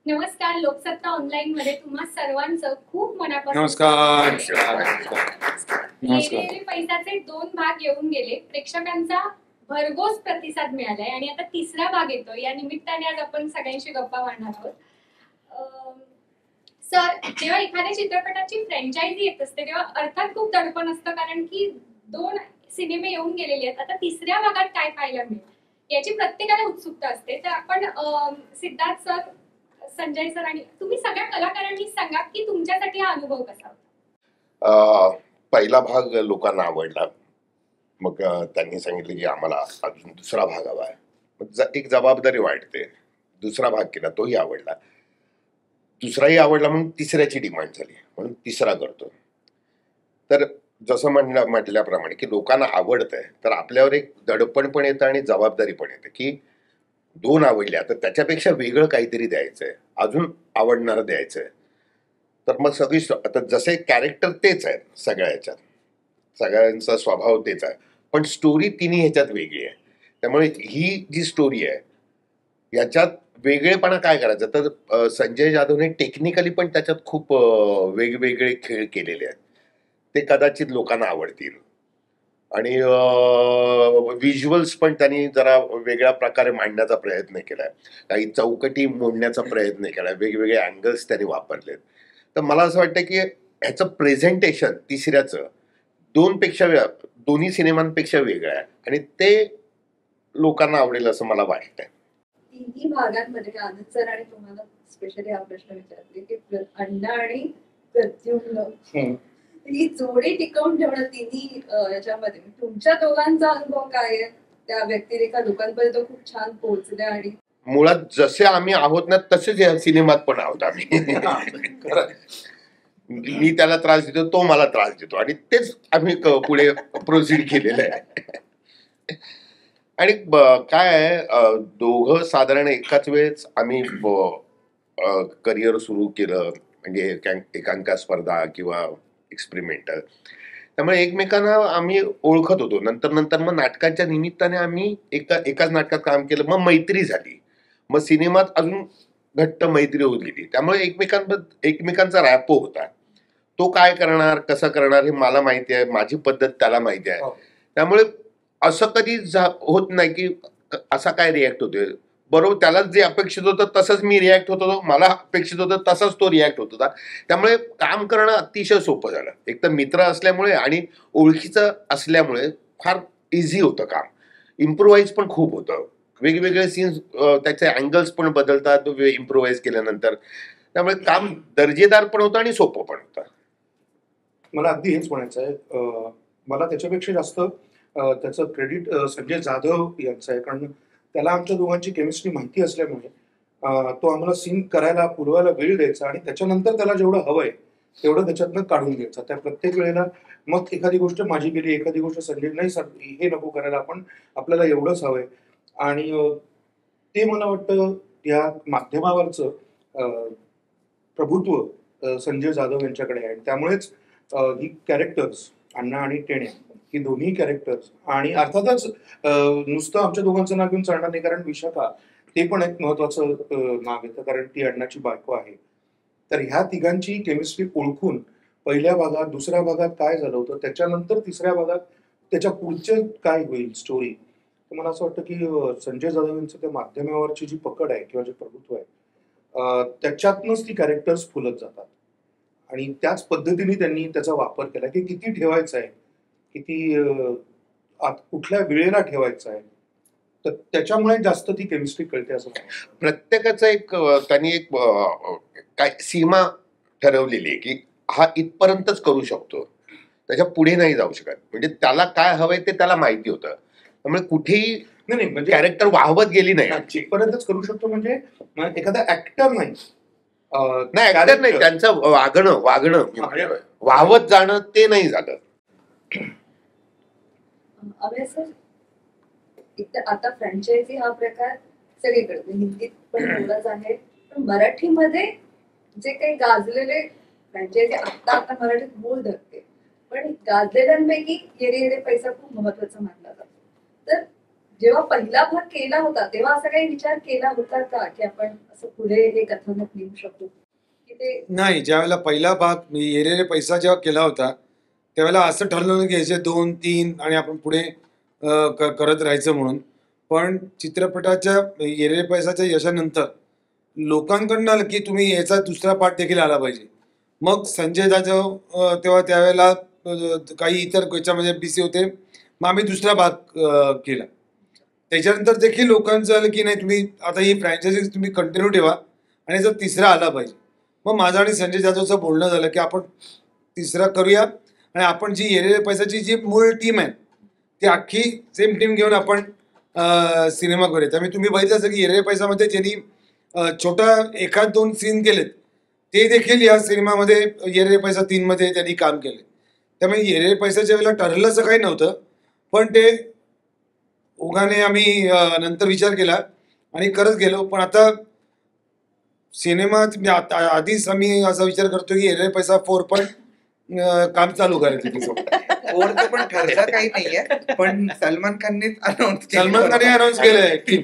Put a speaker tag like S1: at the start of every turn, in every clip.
S1: नमस्कार. लोकसत्ता ऑनलाईन मध्ये तुम्हा सर्वांचं खूप मनापासून
S2: नमस्कार.
S1: येरे पैशाचे 2 भाग येऊन गेले. प्रेक्षकांचा भरघोस प्रतिसाद मिळालाय आणि आता तिसरा भाग येतो. या निमित्ताने आज आपण सगळ्यांशी गप्पा मारणार आहोत. सर, जेव्हा एखाद्या चित्रपटाची फ्रँचायझी येत असते तेव्हा अर्थात खूप दडपण असतं, कारण की 2 सिनेमे येऊन गेलेले आहेत. आता तिसऱ्या भागात काय पाहायला मिळेल याची प्रत्येकाला उत्सुकता असते. तर आपण सिद्धार्थ सर, संजय सर आणि तुम्ही सगळ्या कलाकारांनी सांगा की तुमच्यासाठी हा अनुभव कसा होता.
S3: पहिला भाग लोकांना आवडला. मग त्यांनी सांगितले की आम्हाला अजून दुसरा भाग हवा आहे. मग एक जबाबदारी वाटते. दुसरा भाग केला, तोही आवडला. दुसराही आवडला म्हणून तिसऱ्याची डिमांड झाली, म्हणून तिसरा करतो. तर जसं म्हटल्याप्रमाणे की लोकांना आवडतंय, तर आपल्यावर एक दडपण पण येतं आणि जबाबदारी पण येते की 2 आवडल्या तर त्याच्यापेक्षा वेगळं काहीतरी द्यायचंय, अजून आवडणारं द्यायचंय. तर मग सगळी आता जसे कॅरेक्टर तेच आहेत सगळ्या ह्याच्यात, सगळ्यांचा स्वभाव तेच आहे, पण स्टोरी तिन्ही ह्याच्यात वेगळी आहे. त्यामुळे ही जी स्टोरी आहे याच्यात वेगळेपणा काय करायचं, तर संजय जाधवने टेक्निकली पण त्याच्यात खूप वेगवेगळे खेळ केलेले आहेत. ते कदाचित लोकांना आवडतील. आणि व्हिज्युअल्स पण त्यांनी जरा वेगळ्या प्रकारे मांडण्याचा प्रयत्न केलाय. काही चौकटी मोडण्याचा प्रयत्न केलाय, वेगवेगळे अँगल्स त्यांनी वापरलेत. तर मला असं वाटतं की ह्याचं प्रेझेंटेशन तिसऱ्याचं दोन्ही सिनेमांपेक्षा वेगळं आहे आणि ते लोकांना आवडेल असं मला वाटतंय.
S4: तिन्ही भागांमध्ये आनंद सर आणि तुम्हाला स्पेशली हा प्रश्न विचारते की अण्णा आणि प्रद्युम्न ही जोडी टिकवून ठेवणं तिन्ही याच्यामध्ये तुमच्या दोघांचा अनुभव काय आहे? त्या व्यक्तिरेखा लोकांपर्यंत खूप छान पोहोचल्या आणि
S3: मुळात जसे आम्ही आहोत ना तसेच या सिनेमात पण आहोत आम्ही. मी त्याला त्रास देतो, तो मला त्रास देतो आणि तेच आम्ही पुढे प्रोसीड केलेलं आहे. आणि काय आहे, दोघं साधारण एकाच वेळेस आम्ही करिअर सुरू केलं, म्हणजे एकांकिका स्पर्धा किंवा एक्सपेरिमेंटल. त्यामुळे एकमेकांना आम्ही ओळखत होतो. नंतर मग नाटकाच्या निमित्ताने आम्ही एकाच नाटकात काम केलं, मग मैत्री झाली, मग सिनेमात अजून घट्ट मैत्री होत गेली. त्यामुळे एकमेकांचा रॅपो होता. तो काय करणार, कसं करणार हे मला माहिती आहे, माझी पद्धत त्याला माहिती आहे. त्यामुळे असं कधी होत नाही की असा काय रिॲक्ट होतोय. बरोबर त्याला जे अपेक्षित होतं तसंच मी रिॲक्ट होत होतो, मला अपेक्षित होतं तसाच तो रिॲक्ट होत होता. त्यामुळे काम करणं अतिशय सोपं झालं. एक तर मित्र असल्यामुळे आणि ओळखीचं असल्यामुळे फार इझी होतं काम. इम्प्रोव्हाइज पण खूप होतं. वेगवेगळे सीन्स, त्याचे अँगल्स पण बदलतात इम्प्रोव्हाइज केल्यानंतर. त्यामुळे काम दर्जेदार पण होतं आणि सोपं पण होतं.
S2: मला अगदी हेच म्हणायचं आहे. मला त्याच्यापेक्षा जास्त त्याचं क्रेडिट संजय जाधव यांचं आहे, कारण त्याला आमच्या दोघांची केमिस्ट्री माहिती असल्यामुळे तो आम्हाला सीन पुरवायला वेळ द्यायचा आणि त्याच्यानंतर त्याला जेवढं हवंय तेवढं त्याच्यातनं काढून घ्यायचं. त्या प्रत्येक वेळेला मग एखादी गोष्ट माझी गेली, एखादी गोष्ट संजय नाही सर हे नको करायला, आपण आपल्याला एवढंच हवंय. आणि ते मला वाटतं या माध्यमावरचं प्रभुत्व संजय जाधव यांच्याकडे आहे. त्यामुळेच ही कॅरेक्टर्स अण्णा आणि टेण्या ही दोन्ही कॅरेक्टर्स, आणि अर्थातच नुसतं आमच्या दोघांचं नाव घेऊन चालणार नाही, कारण विशाखा ते पण एक महत्वाचं नाव येतं, कारण ती अण्णाची बायको आहे. तर ह्या तिघांची केमिस्ट्री ओळखून पहिल्या भागात, दुसऱ्या भागात काय झालं होतं, त्याच्यानंतर तिसऱ्या भागात त्याच्या पुढचे काय होईल स्टोरी. तर मला असं वाटतं की संजय जाधव यांचं त्या माध्यमावरची जी पकड आहे किंवा जे प्रभुत्व आहे त्याच्यातनंच ती कॅरेक्टर्स फुलत जातात. आणि त्याच पद्धतीने त्यांनी त्याचा वापर केला की किती ठेवायचं आहे, किती कुठल्या वेळेला ठेवायचं आहे. तर त्याच्यामुळे जास्त ती केमिस्ट्री कळते असं
S3: प्रत्येकाचं एक त्यांनी एक काय सीमा ठरवलेली आहे की हा इथपर्यंतच करू शकतो, त्याच्या पुढे नाही जाऊ शकत. म्हणजे त्याला काय हवंय ते त्याला माहिती होतं. त्यामुळे कुठेही
S2: नाही म्हणजे
S3: कॅरेक्टर वाहवत गेली नाही.
S2: जिथपर्यंतच करू शकतो म्हणजे एखादा ऍक्टर नाही,
S3: ऍक्टर नाही, त्यांचं वागणं वाहवत जाणं ते नाही झालं.
S4: आता फ्रँचायझी हा प्रकार सगळीकडे हिंदीत पण एवढाच आहे, पण मराठीमध्ये जे काही गाजलेले फ्रँचायझी आता मराठीत मूळ धरते, पण गाजलेल्यांपैकी येरे येरे पैसा खूप महत्वाचा मानला जातो. तर जेव्हा पहिला भाग केला होता तेव्हा असा काही विचार केला होता का की आपण असं पुढे हे कथानक लिहू शकू की ते
S5: नाही, ज्यावेळेला पहिला भाग मी ये रे रे पैसा जेव्हा केला होता त्यावेळेला असं ठरलं की याचे 2-3 आणि आपण पुढे करत राहायचं म्हणून. पण चित्रपटाच्या ये रे रे पैसाच्या यशानंतर लोकांकडनं आलं की तुम्ही याचा दुसरा पार्ट देखील आला पाहिजे. मग संजय जाधव तेव्हा त्यावेळेला काही इतर याच्यामध्ये बिझी होते, मग आम्ही दुसरा भाग केला. त्याच्यानंतर देखील लोकांचं आलं की नाही तुम्ही आता ही फ्रँचायझी तुम्ही कंटिन्यू ठेवा आणि जर तिसरा आला पाहिजे. मग माझं आणि संजय जाधवचं बोलणं झालं की आपण तिसरा करूया आणि आपण जी ये रे रे पैसाची जी मूळ टीम आहे ती अख्खी सेम टीम घेऊन आपण सिनेमा करूया. त्यामुळे तुम्ही बघितलं असेल की ये रे रे पैसामध्ये ज्यांनी छोटा 1-2 सीन केलेत ते देखील या सिनेमामध्ये ये रे रे पैसा 3 मध्ये त्यांनी काम केले. त्यामुळे ये रे रे पैसाच्या वेळेला ठरलं असं काही नव्हतं, पण ते ओघाने आम्ही नंतर विचार केला आणि करत गेलो. पण आता सिनेमात आधीच आम्ही असा विचार करतो की ये रे रे पैसा 4 पण काम चालू करायचं तिचं.
S6: फोर्थ पण ठरलं काही नाहीये, पण सलमान खाननेच
S5: सलमान खानने अनाऊन्स केलंय की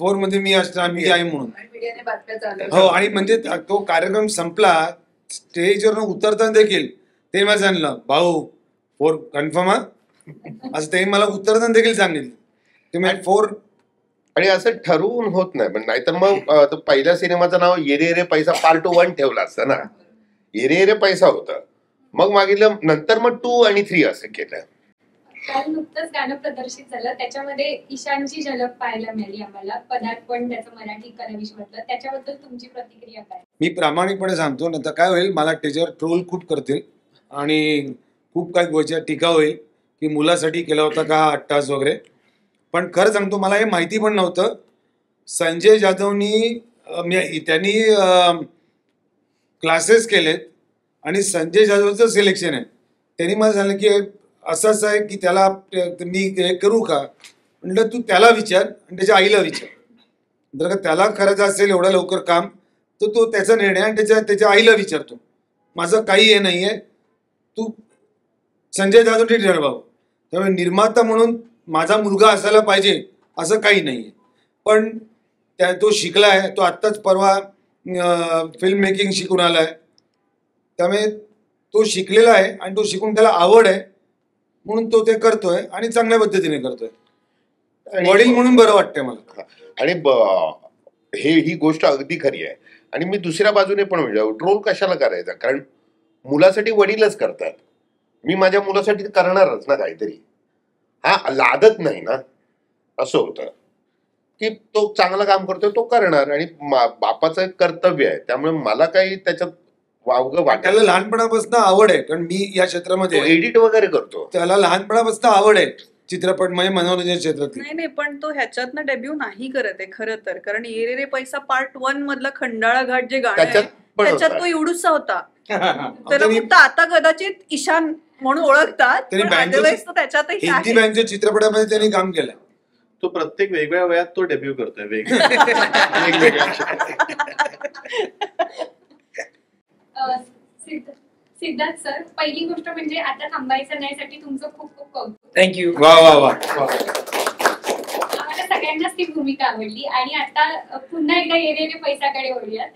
S5: 4 मध्ये मी असणार, मी आहे म्हणून.
S4: आणि मीडियाने बातम्या चालू
S5: हो, आणि म्हणजे तो कार्यक्रम संपला, स्टेजवरून उतरताना देखील ते मला सांगितलं, भाऊ 4 कन्फर्म हा, असं त्यांनी मला उतरताना देखील सांगितलं. ते म्हणजे 4
S3: आणि असं ठरवून होत नाही. पण नाहीतर मग पहिल्या सिनेमाचं नाव ये रे रे पैसा पार्ट 1 ठेवलं असतं ना. ये रे रे पैसा होतं, मग मागितलं नंतर मग 2 आणि 3 असं केलं.
S1: काल नुकतंच गाणं प्रदर्शित झालं, त्याच्यामध्ये ईशानची झलक पाहायला मिळाली आम्हाला. पदार्पण त्याचं मराठी कराविश्वातलं, त्याच्याबद्दल तुमची प्रतिक्रिया काय?
S5: मी प्रामाणिकपणे सांगतो, नंतर काय होईल मला त्याच्यावर ट्रोल खूप करतील आणि खूप काही गोष्टी टीका होईल की मुलासाठी केला होता का हा अट्टास वगैरे. पण खरं सांगतो मला हे माहिती पण नव्हतं. संजय जाधवनी त्यांनी क्लासेस केलेत आणि संजय जाधवचं सिलेक्शन आहे. त्यांनी मला सांगितलं की असं असं आहे की त्याला मी हे करू का. म्हटलं तू त्याला विचार आणि त्याच्या आईला विचार. जर का त्याला करायचं असेल एवढं लवकर काम तर तो त्याचा निर्णय आणि त्याच्या आईला विचारतो. माझं काही हे नाही आहे, तू संजय जाधवने ठरवावं. त्यामुळे निर्माता म्हणून माझा मुलगा असायला पाहिजे असं काही नाही आहे. पण तो शिकला आहे, तो आत्ताच परवा फिल्म मेकिंग शिकून आला आहे. त्यामुळे तो शिकलेला आहे आणि तो शिकून त्याला आवड आहे म्हणून तो ते करतोय आणि चांगल्या पद्धतीने करतोय. वडील म्हणून बरं वाटतंय मला.
S3: आणि ही गोष्ट अगदी खरी आहे. आणि मी दुसऱ्या बाजूने पण म्हणजे ट्रोल कशाला करायचा, कारण मुलासाठी वडीलच करतात. मी माझ्या मुलासाठी करणारच ना काहीतरी. हा लादत नाही ना, असं होतं की तो चांगलं काम करतोय तो करणार आणि बापाचं एक कर्तव्य आहे. त्यामुळे मला काही त्याच्यात वावगं वाटत.
S5: त्याला लहानपणापासून आवड आहे, कारण मी या क्षेत्रामध्ये
S3: एडिट वगैरे करतो.
S5: त्याला लहानपणापासून आवड आहे चित्रपट म्हणजे मनोरंजन क्षेत्रात.
S7: नाही पण तो ह्याच्यातनं डेब्यू नाही करत आहे खरं तर. कारण ये रे रे पैसा पार्ट 1 मधला खंडाळा घाट जे गाणं आहे त्याच्यात तो एवढूसा होता. त्याला फक्त आता कदाचित ईशान म्हणून ओळखतात, त्याच्यातही
S5: हिंदी बँकच्या चित्रपटामध्ये त्यांनी काम केलं.
S8: तो प्रत्येक वेगवेगळ्या वयात तो डेब्यू करतोय
S1: सिद्धार्थ सर, पहिली गोष्ट म्हणजे आता थांबायचं नाही साठी तुमचं खूप खूप कौतुक.
S9: थँक्यू.
S5: वा वा वा.
S1: आम्हाला सगळ्यांनाच ती भूमिका आवडली आणि आता पुन्हा एकदा ये रे रे पैसाकडे वळूयात.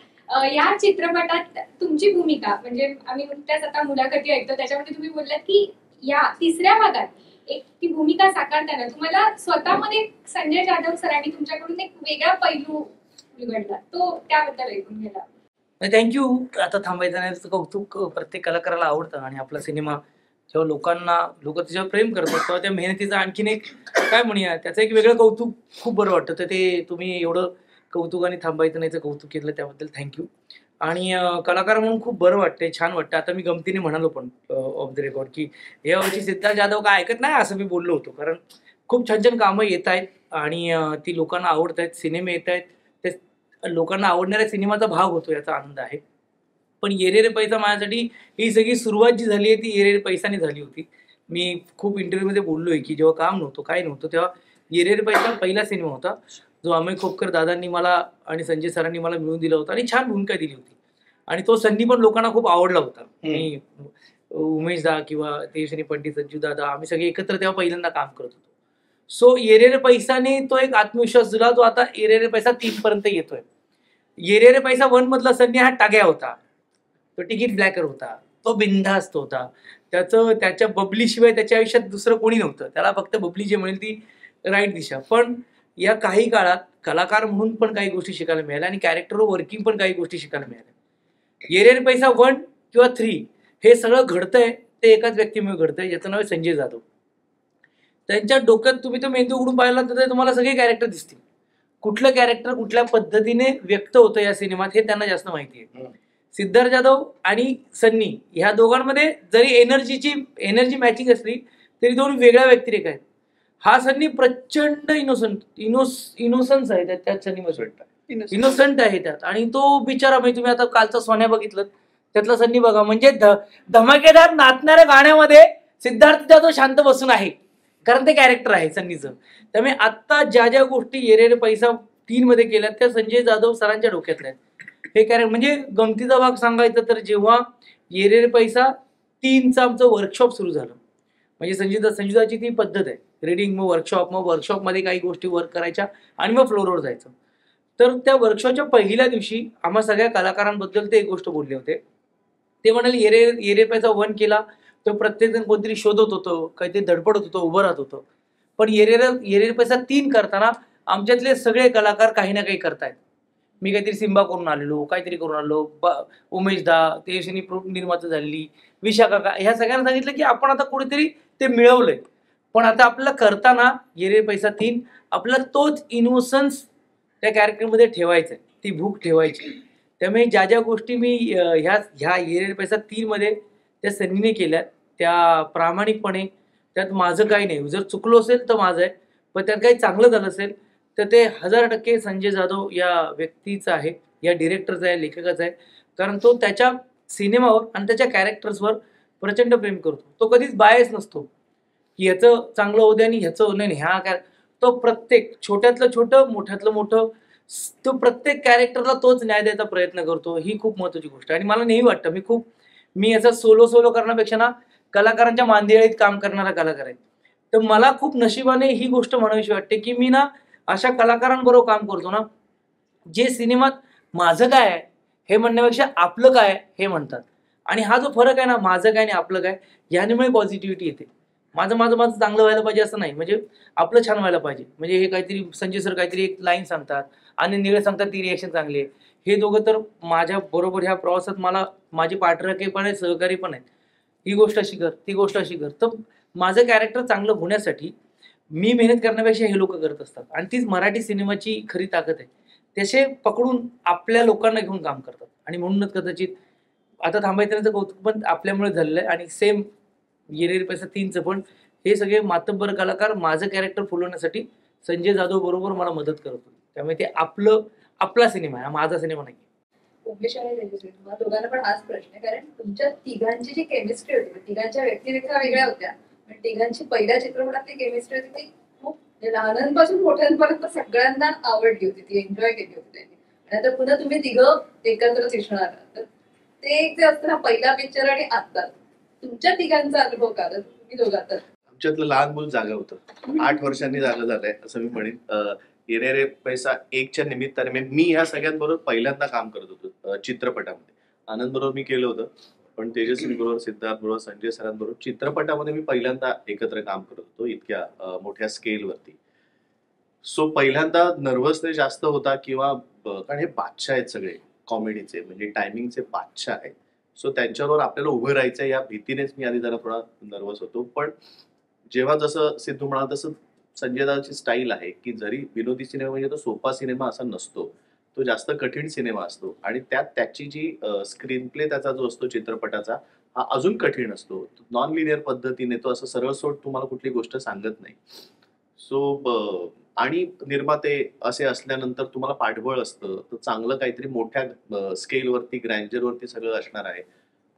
S1: या चित्रपटात तुमची भूमिका म्हणजे आम्ही नुकत्याच आता मुलाखती ऐकतो त्याच्यामध्ये तुम्ही बोललात की या तिसऱ्या भागात एक ती भूमिका साकारताना तुम्हाला स्वतःमध्ये संजय जाधव सरांनी तुमच्याकडून एक वेगळा पैलू उलगडला, तो त्याबद्दल ऐकून गेला.
S9: थँक्यू. आता थांबायचं नाही कौतुक प्रत्येक कलाकाराला आवडतं आणि आपला सिनेमा जेव्हा लोक त्याच्यावर प्रेम करतात तेव्हा त्या मेहनतीचं आणखीन एक काय म्हणूया त्याचं एक वेगळं कौतुक खूप बरं वाटतं. तर ते तुम्ही एवढं कौतुक आणि थांबायचं नाहीचं कौतुक केलं त्याबद्दल थँक्यू. आणि कलाकार म्हणून खूप बरं वाटतंय, छान वाटतं. आता मी गमतीने म्हणालो पण ऑफ द रेकॉर्ड की या वर्षी सिद्धार्थ जाधव काय ऐकत नाही असं मी बोललो होतो, कारण खूप छान छान कामं येत आहेत आणि ती लोकांना आवडत आहेत. सिनेमे येत आहेत, ते लोकांना आवडणाऱ्या सिनेमाचा भाग होतो याचा आनंद आहे. पण ये रे रे पैसा माझ्यासाठी ही सगळी सुरुवात जी झाली आहे ती ये रे रे पैसाने झाली होती. मी खूप इंटरव्ह्यूमध्ये बोललोय की जेव्हा काम नव्हतं काय नव्हतं तेव्हा ये रे रे पैसा पहिला सिनेमा होता जो अमय खोपकर दादांनी मला आणि संजय सरांनी मला मिळून दिला होता आणि छान भूमिका दिली होती आणि तो संधी पण लोकांना खूप आवडला होता. मी उमेश दा किंवा तेजश्री पंडित, संजू दादा आम्ही सगळे एकत्र तेव्हा पहिल्यांदा काम करत होतो. सो ये रे पैसाने तो एक आत्मविश्वास दिला, जो आता ये रे पैसा 3 पर्यंत येतोय. ये रे पैसा 1 मधला सन्नी हा टाग्या होता, तो तिकीट ब्लॅकर होता, तो बिनधास्त होता. त्याच्या बबलीशिवाय त्याच्या आयुष्यात दुसरं कोणी नव्हतं. त्याला फक्त बबली जे म्हणेल ती राईट दिशा. पण या काही काळात कलाकार म्हणून पण काही गोष्टी शिकायला मिळाल्या आणि कॅरेक्टर वर्किंग पण काही गोष्टी शिकायला मिळाल्या. ये रे पैसा 1 किंवा 3 हे सगळं घडतंय ते एकाच व्यक्तीमुळे घडतंय, ज्याचं नाव आहे संजय जाधव. त्यांच्या डोक्यात तुम्ही तो मेंदू उघडून पाहिला तर तुम्हाला सगळे कॅरेक्टर दिसतील. कुठलं कॅरेक्टर कुठल्या पद्धतीने व्यक्त होतं या सिनेमात हे त्यांना जास्त माहिती आहे. सिद्धार्थ जाधव आणि सन्नी ह्या दोघांमध्ये जरी एनर्जी मॅचिंग असली तरी दोन वेगळ्या व्यक्तिरेखा आहेत. हा सन्नी प्रचंड इनोसन्स आहे त्यात सन्नीमध्ये, इनोसंट आहे त्यात. आणि तो बिचारा म्हणजे तुम्ही आता कालचा सोन्या बघितलं, त्यातला सन्नी बघा, म्हणजे धमाकेदार नाचणाऱ्या गाण्यामध्ये सिद्धार्थ जाधव शांत बसून आहे, कारण ते कॅरेक्टर आहे सन्नीचं. त्यामुळे आता ज्या ज्या गोष्टी ये रे पैसा 3 मध्ये केल्या त्या संजय जाधव सरांच्या डोक्यातल्या आहेत. हे कॅरेक्टर म्हणजे गमतीचा भाग सांगायचं तर जेव्हा ये रे पैसा 3चं आमचं वर्कशॉप सुरू झालं, म्हणजे संजयदाची ती पद्धत आहे, रीडिंग मग वर्कशॉपमध्ये काही गोष्टी वर्क करायच्या आणि मग फ्लोरवर जायचं. तर त्या वर्कशॉपच्या पहिल्या दिवशी आम्हा सगळ्या कलाकारांबद्दल ते एक गोष्ट बोलले होते. ते म्हणाले ये रे पैसा 1 केला तर प्रत्येक जण कोणतरी शोधत होतं, काहीतरी धडपडत होतं, उभं राहत होतं. पण ये रे पैसा 3 करताना आमच्यातले सगळे कलाकार काही ना काही करतायत. मी काहीतरी सिम्बा करून आलेलो, काहीतरी करून आलो, उमेश दा तेजस्विनी निर्माता झालेली, विशाखा का, ह्या सगळ्यांना सांगितलं की आपण आता कुठेतरी ते मिळवलंय, पण आता आपल्याला करताना ये रे पैसा 3 आपला तोच इनोसन्स त्या कॅरेक्टरमध्ये ठेवायचा आहे, ती भूक ठेवायची. त्यामुळे ज्या ज्या गोष्टी मी ह्या ये रे पैसा 3 मध्ये त्या सन्नीने केल्या त्या प्रामाणिकपणे, त्यात माझं काही नाही. जर चुकलो असेल तर माझं आहे, पण त्यात काही चांगलं झालं असेल तर ते 1000% संजय जाधव या व्यक्तीचं आहे, या डिरेक्टरचा आहे, लेखकाचा आहे. कारण तो त्याच्या सिनेमावर आणि त्याच्या कॅरेक्टर्सवर प्रचंड प्रेम करतो. तो कधीच बायस नसतो की ह्याचं चांगलं होऊ दे आणि ह्याचं नाही. तो प्रत्येक छोट्यातलं छोटं मोठ्यातलं मोठं तो प्रत्येक कॅरेक्टरला तोच न्याय द्यायचा प्रयत्न करतो. ही खूप महत्वाची गोष्ट आहे. आणि मला नेहमी वाटतं मी याचा सोलो करण्यापेक्षा ना कलाकारांच्या मांदियाळीत काम करणारा कलाकार आहे. तर मला खूप नशिबाने ही गोष्ट म्हणावीशी वाटते की मी ना अशा कलाकारांबरोबर काम करतो ना, जे सिनेमात माझं काय आहे हे म्हणण्यापेक्षा आपलं काय हे म्हणतात. आणि हा जो फरक आहे ना, माझं काय आणि आपलं काय, यामुळे पॉझिटिव्हिटी येते. माझं चांगलं व्हायला पाहिजे असं नाही, म्हणजे आपलं छान व्हायला पाहिजे. म्हणजे हे काहीतरी संजय सर काहीतरी एक लाईन सांगतात आणि निळे सांगतात, ती रिॲक्शन चांगली आहे. हे दोघं तर माझ्या बरोबर ह्या प्रवासात मला माझे पार्टनर पण आहेत, सहकारी पण आहेत. ही गोष्ट अशी कर, ती गोष्ट अशी कर. तर माझं कॅरेक्टर चांगलं होण्यासाठी मी मेहनत करण्यापेक्षा हे लोक करत असतात. आणि तीच मराठी सिनेमाची खरी ताकद आहे. त्याचे पकडून आपल्या लोकांना घेऊन काम करतात. आणि म्हणूनच कदाचित आता थांबायचं कौतुक पण आपल्यामुळे झालेलं आहे. आणि सेम ये रे पैसा 3चं पण हे सगळे मातब्बर कलाकार माझं कॅरेक्टर फुलवण्यासाठी संजय जाधव बरोबर मला मदत करत होते. त्यामुळे ते आपला सिनेमा आहे, माझा सिनेमा नाही.
S4: उमेश आणि तेजस्वी, तुम्हाला दोघांना पण हाच प्रश्न आहे, कारण तुमच्या तिघांची जी केमिस्ट्री होती, तिघांच्या व्यक्तिरेखा वेगळ्या होत्या, पण तिघांची पहिल्या चित्रपटातली केमिस्ट्री होती ती खूप लहानांपासून मोठ्यांपर्यंत सगळ्यांना आवडली होती, ती एन्जॉय केली होती त्यांनी. आणि आता पुन्हा तुम्ही तिघं एकत्र दिसणार, तर ते एक जे असतं ना पहिला पिक्चर आणि आता तुमच्या तिघांचा अनुभव का, तुम्ही दोघं आता
S8: आमच्यातलं लहान मूल जागा होतं, 8 वर्षांनी जागा झालंय असं मी म्हणेन. ये रे पैसा 1च्या निमित्ताने मी ह्या सगळ्यांबरोबर पहिल्यांदा काम करत होतो चित्रपटामध्ये. आनंद बरोबर मी केलं होतं, पण तेजस्वी बरोबर, सिद्धार्थ बरोबर, संजय सरांबरोबर चित्रपटामध्ये मी पहिल्यांदा एकत्र काम करत होतो इतक्या मोठ्या स्केलवरती. सो पहिल्यांदा नर्वसनेस जास्त होता, किंवा कारण हे बादशाह आहेत सगळे कॉमेडीचे, म्हणजे टायमिंगचे बादशाह आहेत. सो त्यांच्याबरोबर आपल्याला उभं राहायचं या भीतीनेच मी आधी जरा थोडा नर्वस होतो. पण जेव्हा जसं सिद्धू म्हणाला तसं संजय दादाची स्टाईल आहे की जरी विनोदी सिनेमा म्हणजे तो सोपा सिनेमा असा नसतो, तो जास्त कठीण सिनेमा असतो. आणि त्यात त्याची जी स्क्रीन प्ले त्याचा जो असतो चित्रपटाचा, हा अजून कठीण असतो. नॉन लिनियर पद्धतीने तो असं सरळ सोड तुम्हाला कुठली गोष्ट सांगत नाही. सो आणि निर्माते असे असल्यानंतर तुम्हाला पाठबळ असतं, तर चांगलं काहीतरी मोठ्या स्केलवरती ग्रँजरवरती सगळं असणार आहे.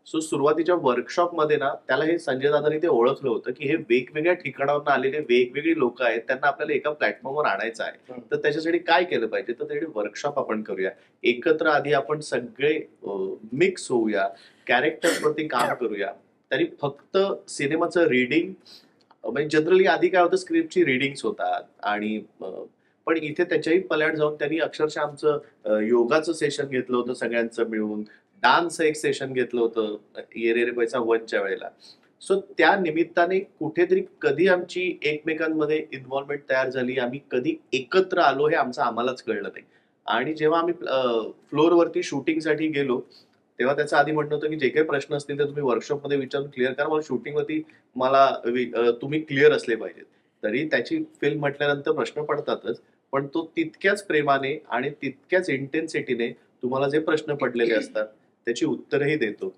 S8: सो सुरुवातीच्या वर्कशॉपमध्ये ना त्याला हे संजय दादांनी ते ओळखलं होतं की हे वेगवेगळ्या ठिकाणावरून आलेले वेगवेगळी लोक आहेत, त्यांना आपल्याला एका प्लॅटफॉर्मवर आणायचं आहे. तर त्याच्यासाठी काय केलं पाहिजे, तर त्यासाठी वर्कशॉप आपण करूया एकत्र. आधी आपण सगळे मिक्स होऊया, कॅरेक्टरवरती काम करूया. तरी फक्त सिनेमाचं रीडिंग म्हणजे जनरली आधी काय होतं, स्क्रिप्टची रिडिंग्स होतात आणि पण इथे त्याच्याही पल्याड जाऊन त्यांनी अक्षरशः आमचं योगाचं सेशन घेतलं होतं सगळ्यांचं मिळून, डान्स एक सेशन घेतलं होतं ये रे रे पैसा 1च्या वेळेला. सो त्या निमित्ताने कुठेतरी कधी आमची एकमेकांमध्ये इन्व्हॉल्वमेंट तयार झाली, आम्ही कधी एकत्र आलो हे आम्हालाच कळलं नाही. आणि जेव्हा आम्ही फ्लोअरवरती शूटिंगसाठी गेलो तेव्हा त्याचं आधी म्हणणं होतं की जे काही प्रश्न असतील ते तुम्ही वर्कशॉपमध्ये विचारून क्लिअर करा, मला शूटिंगवरती तुम्ही क्लिअर असले पाहिजेत. तरी त्याची फिल्म म्हटल्यानंतर प्रश्न पडतातच, पण तो तितक्याच प्रेमाने आणि तितक्याच इंटेन्सिटीने तुम्हाला जे प्रश्न पडलेले असतात त्याची उत्तरही देतो.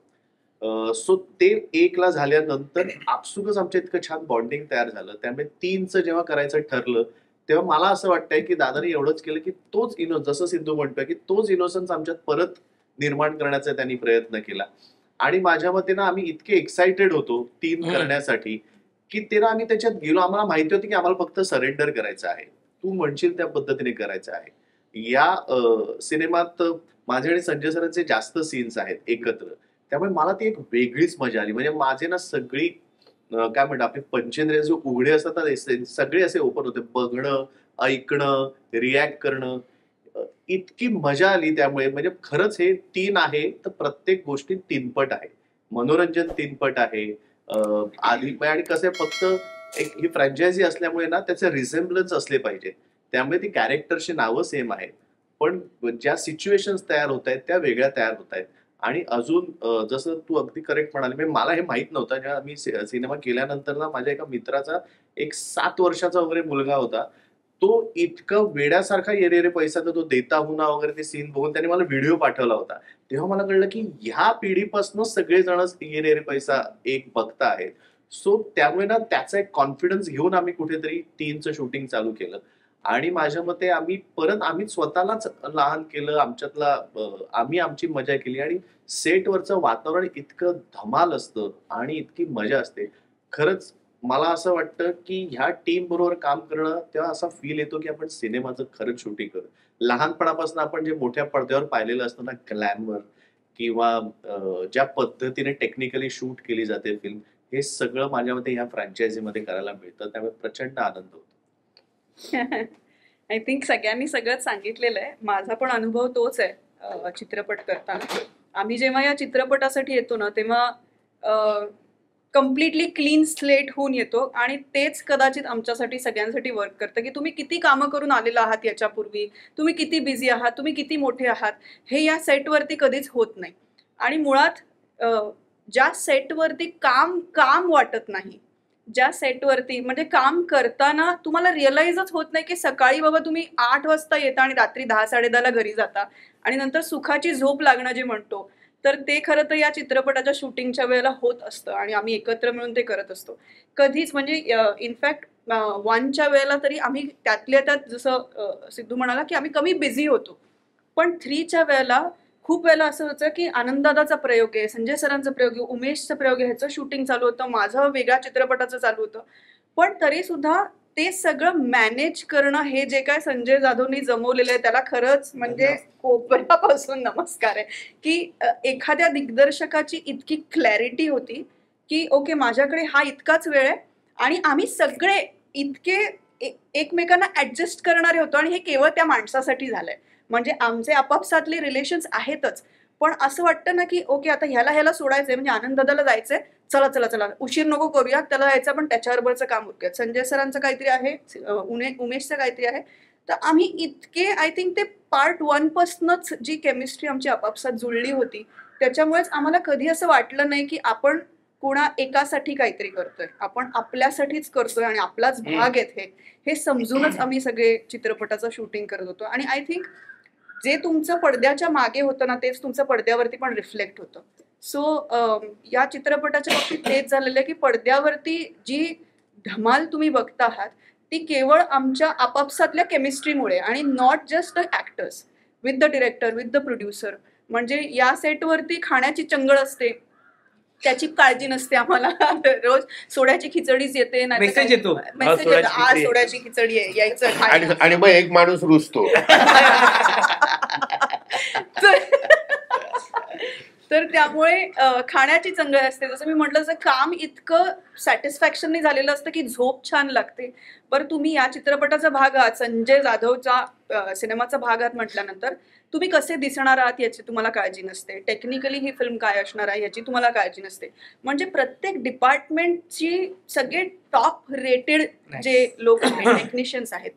S8: सो ते 1ला झाल्यानंतर आपसुकच आमच्या इतकं छान बॉन्डिंग तयार झालं. त्यामुळे 3चं जेव्हा करायचं ठरलं तेव्हा मला असं वाटतंय की दादाने एवढंच केलं की तोच जसं सिद्धू म्हणतोय की तोच इनोसन्स आमच्यात परत निर्माण करण्याचा त्यांनी प्रयत्न केला. आणि माझ्या मते ना आम्ही इतके एक्साइटेड होतो 3 करण्यासाठी की ते ना आम्ही त्याच्यात गेलो. आम्हाला माहिती होती की आम्हाला फक्त सरेंडर करायचं आहे, तू म्हणशील त्या पद्धतीने करायचं आहे. या सिनेमात माझे आणि संजय सरांचे जास्त सीन्स आहेत एकत्र, त्यामुळे मला ती एक वेगळीच मजा आली. म्हणजे माझे ना सगळी काय म्हणतात आपले पंचेंद्रिय जे उघडे असतात ना सगळे असे ओपन होते. बघणं, ऐकणं, रिॲक्ट करणं, इतकी मजा आली. त्यामुळे म्हणजे खरंच हे 3 आहे तर प्रत्येक गोष्टी 3पट आहे, मनोरंजन 3पट आहे. आधी आणि कसं फक्त एक ही फ्रँचायझी असल्यामुळे ना त्याचे रिसेम्बलन्स असले पाहिजे, त्यामुळे ती कॅरेक्टरची नावं सेम आहेत, पण ज्या सिच्युएशन्स तयार होत आहेत त्या वेगळ्या तयार होत आहेत. आणि अजून जसं तू अगदी करेक्ट म्हणाली, म्हणजे मला हे माहित नव्हतं. जेव्हा मी सिनेमा केल्यानंतर ना माझ्या एका मित्राचा एक 7 वर्षाचा वगैरे मुलगा होता, तो इतकं वेड्यासारखा ये रे रे पैसाचा तो देता हुना वगैरे ते सीन बघून त्याने मला व्हिडिओ पाठवला होता. तेव्हा मला कळलं की ह्या पिढीपासून सगळेजणच ये रे रे पैसा 1 बघता आहेत. सो त्यामुळे ना त्याचा एक कॉन्फिडन्स घेऊन आम्ही कुठेतरी 3चं शूटिंग चालू केलं. आणि माझ्या मते आम्ही स्वतःलाच लहान केलं, आम्ही आमची मजा केली. आणि सेटवरचं वातावरण इतकं धमाल असतं आणि इतकी मजा असते. खरंच मला असं वाटतं की ह्या टीम बरोबर काम करणं तेव्हा असा फील येतो की आपण सिनेमाचं खरंच शूटिंग करतो. लहानपणापासून आपण जे मोठ्या पडद्यावर पाहिलेलं असतं ना ग्लॅमर किंवा ज्या पद्धतीने टेक्निकली शूट केली जाते फिल्म, हे सगळं माझ्या मते ह्या फ्रँचायझीमध्ये करायला मिळतं. त्यामुळे प्रचंड आनंद होतो.
S7: आय थिंक सगळ्यांनी सगळंच सांगितलेलं आहे. माझा पण अनुभव तोच आहे चित्रपट करताना. आम्ही जेव्हा या चित्रपटासाठी येतो ना तेव्हा कम्प्लिटली क्लीन स्लेट होऊन येतो आणि तेच कदाचित आमच्यासाठी सगळ्यांसाठी वर्क करतं की तुम्ही किती कामं करून आलेला आहात याच्यापूर्वी, तुम्ही किती बिझी आहात, तुम्ही किती मोठे आहात, हे या सेटवरती कधीच होत नाही. आणि मुळात ज्या सेटवरती काम वाटत नाही, ज्या सेटवरती म्हणजे काम करताना तुम्हाला रिअलाइजच होत नाही की सकाळी बाबा तुम्ही 8 वाजता येता आणि रात्री 10-10:30ला घरी जाता आणि नंतर सुखाची झोप लागणं जे म्हणतो, तर ते खरं तर या चित्रपटाच्या शूटिंगच्या वेळेला होत असतं आणि आम्ही एकत्र मिळून ते करत असतो. कधीच म्हणजे इनफॅक्ट 1च्या वेळेला तरी आम्ही त्यातल्या त्यात जसं सिद्धू म्हणाला की आम्ही कमी बिझी होतो, पण 3च्या वेळेला खूप वेळेला असं होतं की आनंददादाचा प्रयोग आहे, संजय सरांचा प्रयोग आहे, उमेशचा प्रयोग आहे, ह्याचं शूटिंग चालू होतं, माझं वेगळ्या चित्रपटाचं चालू होतं, पण तरी सुद्धा ते सगळं मॅनेज करणं हे जे काय संजय जाधवनी जमवलेलं आहे त्याला खरंच म्हणजे कोपऱ्यापासून नमस्कार आहे. की एखाद्या दिग्दर्शकाची इतकी क्लॅरिटी होती की ओके माझ्याकडे हा इतकाच वेळ आहे आणि आम्ही सगळे इतके एकमेकांना ऍडजस्ट करणारे होतो आणि हे केवळ त्या माणसासाठी झालंय. म्हणजे आमचे आपापसातले रिलेशन्स आहेतच, पण असं वाटतं ना की ओके आता ह्याला सोडायचंय, म्हणजे आनंददादाला जायचंय, चला चला चला उशीर नको करूया, त्याला जायचं पण त्याच्याबरोबरचं काम उरकूयात, संजय सरांचं काहीतरी आहे, उमेशचं काहीतरी आहे. तर आम्ही इतके आय थिंक ते पार्ट 1 पासूनच जी केमिस्ट्री आमची आपापसात जुळली होती त्याच्यामुळेच आम्हाला कधी असं वाटलं नाही की आपण कोणा एकासाठी काहीतरी करतोय, आपण आपल्यासाठीच करतोय आणि आपलाच भाग आहेत हे समजूनच आम्ही सगळे चित्रपटाचं शूटिंग करत होतो. आणि आय थिंक जे तुमचं पडद्याच्या मागे होतं ना तेच तुमचं पडद्यावरती पण रिफ्लेक्ट होतं. सो या चित्रपटाच्या बाबतीत तेच झालेलं आहे की पडद्यावरती जी धमाल तुम्ही बघता आहात ती केवळ आमच्या आपापसातल्या केमिस्ट्रीमुळे आणि not just the actors with the director with the producer. म्हणजे या सेटवरती खाण्याची चंगळ असते, त्याची काळजी नसते आम्हाला. रोज सोड्याची खिचडीच येते,
S9: मेसेज येतो
S7: आज सोड्याची खिचडी आहे यायचं
S3: आणि मग एक माणूस रुसतो.
S7: तर त्यामुळे खाण्याची चंगळ असते. जसं मी म्हटलं, जसं काम इतकं सॅटिस्फॅक्शननी झालेलं असतं की झोप छान लागते. बरं, तुम्ही या चित्रपटाचा भाग आहात, संजय जाधवचा सिनेमाचा भाग आहात म्हटल्यानंतर तुम्ही कसे दिसणार आहात याची तुम्हाला काळजी नसते. टेक्निकली ही फिल्म काय असणार आहे याची तुम्हाला काळजी नसते. म्हणजे प्रत्येक डिपार्टमेंटची सगळे टॉप रेटेड जे लोक टेक्निशियन्स आहेत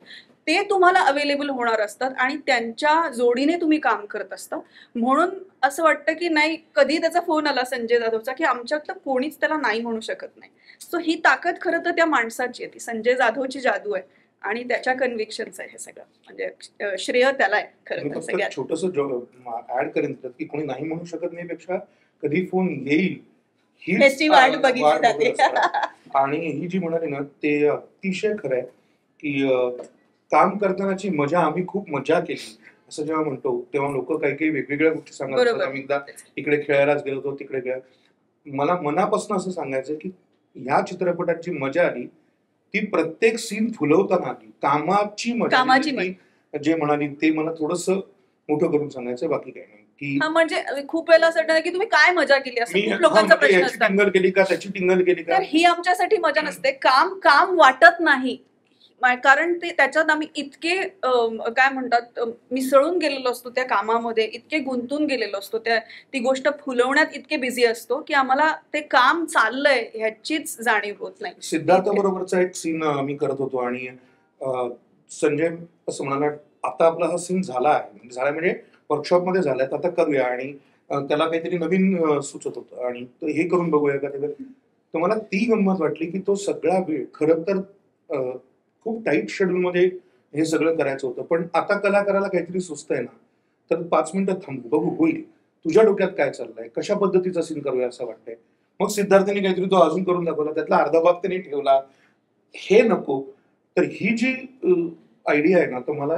S7: ते तुम्हाला अवेलेबल होणार असतात आणि त्यांच्या जोडीने तुम्ही काम करत असता. म्हणून असं वाटतं की नाही, कधी त्याचा फोन आला संजय जाधवचा की आमच्यातलं कोणीच त्याला नाही म्हणू शकत नाही. सो ही ताकद खरं तर त्या माणसाची आहे, ती संजय जाधवची जादू आहे आणि त्याच्या कन्व्हिक्शन्स आहे हे सगळं. म्हणजे श्रेय त्याला आहे खरं तर सगळ्यात.
S2: छोटस ऍड करेन की कोणी नाही म्हणू शकत नाही पेक्षा कधी फोन येईल
S7: ह्याची वाट बघितली जाते.
S2: आणि ही जी म्हणाली ना ते अतिशय खरं आहे की काम करतानाची मजा, आम्ही खूप मजा केली असं जेव्हा म्हणतो तेव्हा लोक काही काही वेगवेगळ्या गोष्टी सांगतात. आम्ही एकदा इकडे खेळायलाच गेलो होतो, तिकडे खेळा. मला मनापासून असं सांगायचं की ह्या चित्रपटात जी मजा आली ती प्रत्येक सीन फुलवताना आली. कामाची मजा जे म्हणाली ते मला थोडस मोठं करून सांगायचं, बाकी काही नाही. की
S7: म्हणजे खूप वेळेला असं वाटतं की तुम्ही काय मजा केली असं खूप लोकांचा प्रश्न असतो.
S2: टिंगल केली का, त्याची टिंगल केली का.
S7: तर ही आमच्यासाठी मजा नसते. काम वाटत नाही, कारण ते त्याच्यात आम्ही इतके काय म्हणतात मिसळून गेलेलो असतो त्या कामामध्ये, इतके गुंतून गेलेलो असतो, ती गोष्ट फुलवण्यात इतके बिझी असतो की आम्हाला ते काम चाललंय ह्याचीच जाणीव होत नाही.
S2: सिद्धार्थ बरोबरचा एक सीन मी करत होतो आणि संजय असं म्हणाला आता आपला हा सीन झाला म्हणजे वर्कशॉप मध्ये झालाय, आता करूया. आणि त्याला काहीतरी नवीन सुचत होतं आणि हे करून बघूया का. तर मला ती गंमत वाटली की तो सगळा वेळ खरं तर खूप टाईट शेड्यूल मध्ये हे सगळं करायचं होतं, पण आता कलाकाराला काहीतरी सुचतंय ना तर 5 मिनिटं थांबू, बघू होईल, तुझ्या डोक्यात काय चाललंय, कशा पद्धतीचा सीन करूया असं वाटतंय. मग सिद्धार्थने काहीतरी तो अजून करून दाखवला, त्यातला अर्धा भाग त्यांनी ठेवला. हे नको. तर ही जी आयडिया आहे ना, तर मला